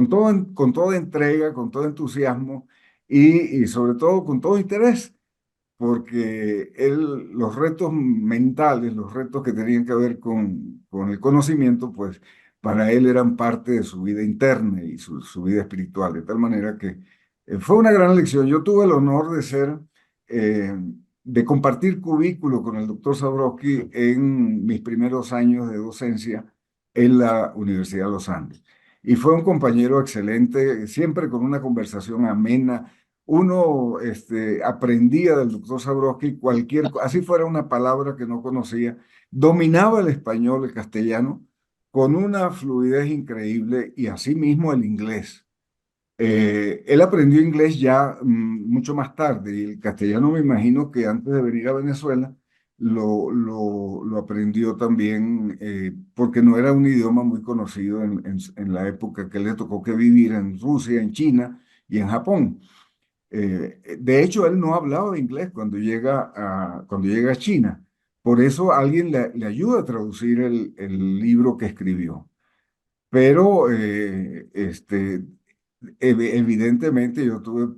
toda entrega, con todo entusiasmo y sobre todo con todo interés, porque los retos mentales, los retos que tenían que ver con el conocimiento, pues para él eran parte de su vida interna y su vida espiritual, de tal manera que fue una gran lección. Yo tuve el honor eh, de compartir cubículo con el doctor Zabrowski en mis primeros años de docencia en la Universidad de los Andes. Y fue un compañero excelente, siempre con una conversación amena. Uno aprendía del doctor Zabrowski así fuera una palabra que no conocía, dominaba el español, el castellano, con una fluidez increíble y asimismo el inglés. Él aprendió inglés ya mucho más tarde y el castellano me imagino que antes de venir a Venezuela lo aprendió también porque no era un idioma muy conocido en la época que le tocó que vivir en Rusia, en China y en Japón. De hecho, él no hablaba inglés cuando llega a China. Por eso alguien le ayuda a traducir el libro que escribió. Pero evidentemente yo tuve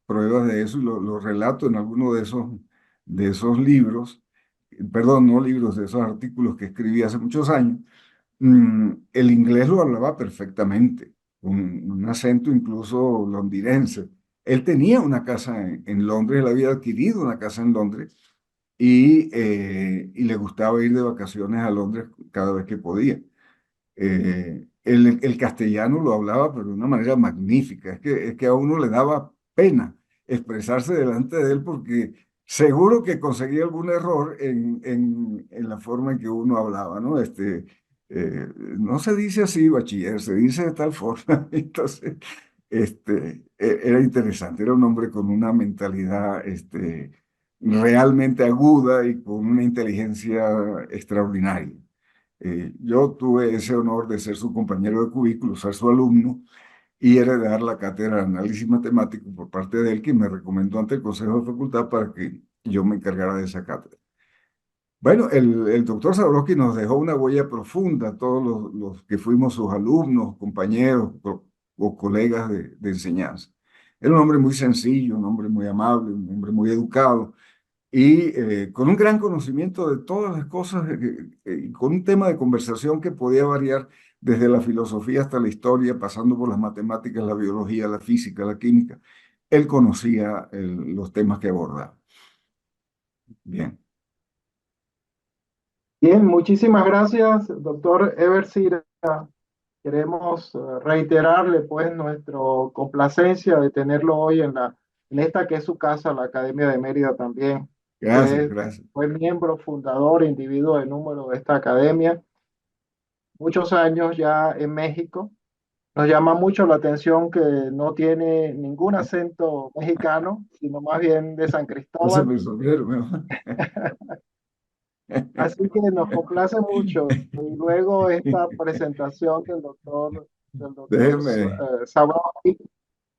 pruebas de eso y lo relato en alguno de esos libros, perdón, no libros, de esos artículos que escribí hace muchos años. El inglés lo hablaba perfectamente, con un acento incluso londinense. Él tenía una casa en Londres, él había adquirido una casa en Londres y le gustaba ir de vacaciones a Londres cada vez que podía. El castellano lo hablaba, pero de una manera magnífica. Es que a uno le daba pena expresarse delante de él porque seguro que conseguía algún error en la forma en que uno hablaba, ¿no? No se dice así, bachiller, se dice de tal forma. Entonces, era interesante. Era un hombre con una mentalidad, realmente aguda y con una inteligencia extraordinaria. Yo tuve ese honor de ser su compañero de cubículo, ser su alumno y heredar la cátedra de análisis matemático por parte de él, que me recomendó ante el Consejo de Facultad para que yo me encargara de esa cátedra. Bueno, el doctor Zabrowski nos dejó una huella profunda a todos los que fuimos sus alumnos, compañeros o colegas de enseñanza. Era un hombre muy sencillo, un hombre muy amable, un hombre muy educado y con un gran conocimiento de todas las cosas, con un tema de conversación que podía variar desde la filosofía hasta la historia, pasando por las matemáticas, la biología, la física, la química. Él conocía los temas que abordaba. Bien. Bien, muchísimas gracias, doctor Ever Sira. Queremos reiterarle pues nuestra complacencia de tenerlo hoy en esta que es su casa, la Academia de Mérida también. Gracias, Usted gracias. fue miembro fundador, individuo de número de esta academia, muchos años ya en México. Nos llama mucho la atención que no tiene ningún acento mexicano, sino más bien de San Cristóbal. Pásame el sombrero, mejor. Así que nos complace mucho. Y luego esta presentación del doctor Déjenme, Zabrowski.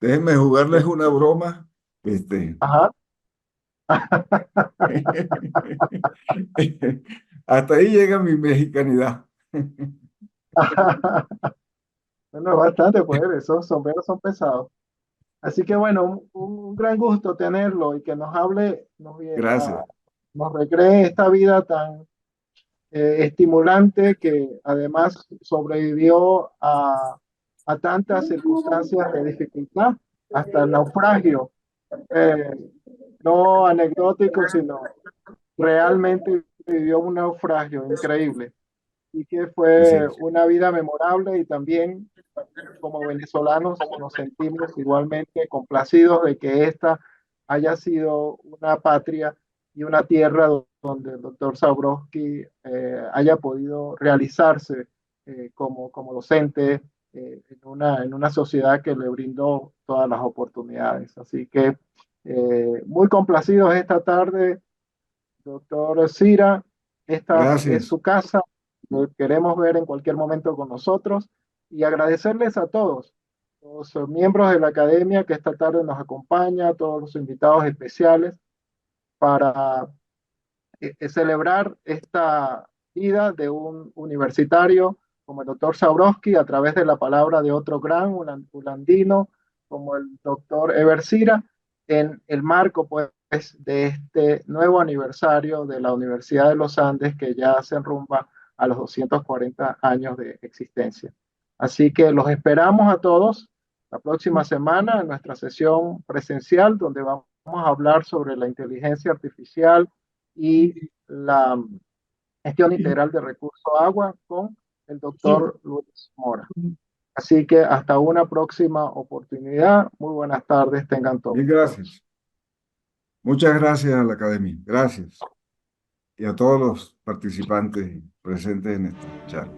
déjenme jugarles una broma. Ajá. Hasta ahí llega mi mexicanidad. Bueno, bastante, pues esos sombreros son pesados. Así que bueno, un gran gusto tenerlo y que nos hable, Gracias. nos recree esta vida tan estimulante que además sobrevivió a tantas circunstancias de dificultad, hasta el naufragio, eh, no anecdótico, sino realmente vivió un naufragio increíble y que Así fue es. una vida memorable y también como venezolanos nos sentimos igualmente complacidos de que esta haya sido una patria y una tierra donde el doctor Zabrowski haya podido realizarse como docente en una sociedad que le brindó todas las oportunidades. Así que muy complacidos esta tarde, doctor Cira. Esta es Gracias. su casa. Lo queremos ver en cualquier momento con nosotros y agradecerles a todos los miembros de la academia que esta tarde nos acompaña, a todos los invitados especiales para celebrar esta vida de un universitario como el doctor Zabrowski a través de la palabra de otro gran ulandino como el doctor Ever Sira en el marco pues de este nuevo aniversario de la Universidad de los Andes que ya se enrumba a los 240 años de existencia. Así que los esperamos a todos la próxima semana en nuestra sesión presencial donde vamos a hablar sobre la inteligencia artificial y la gestión integral de recursos agua con el doctor Luis Mora. Así que hasta una próxima oportunidad. Muy buenas tardes, tengan todos. Bien, gracias. Muchas gracias a la academia. Gracias. Y a todos los participantes presentes en esta charla.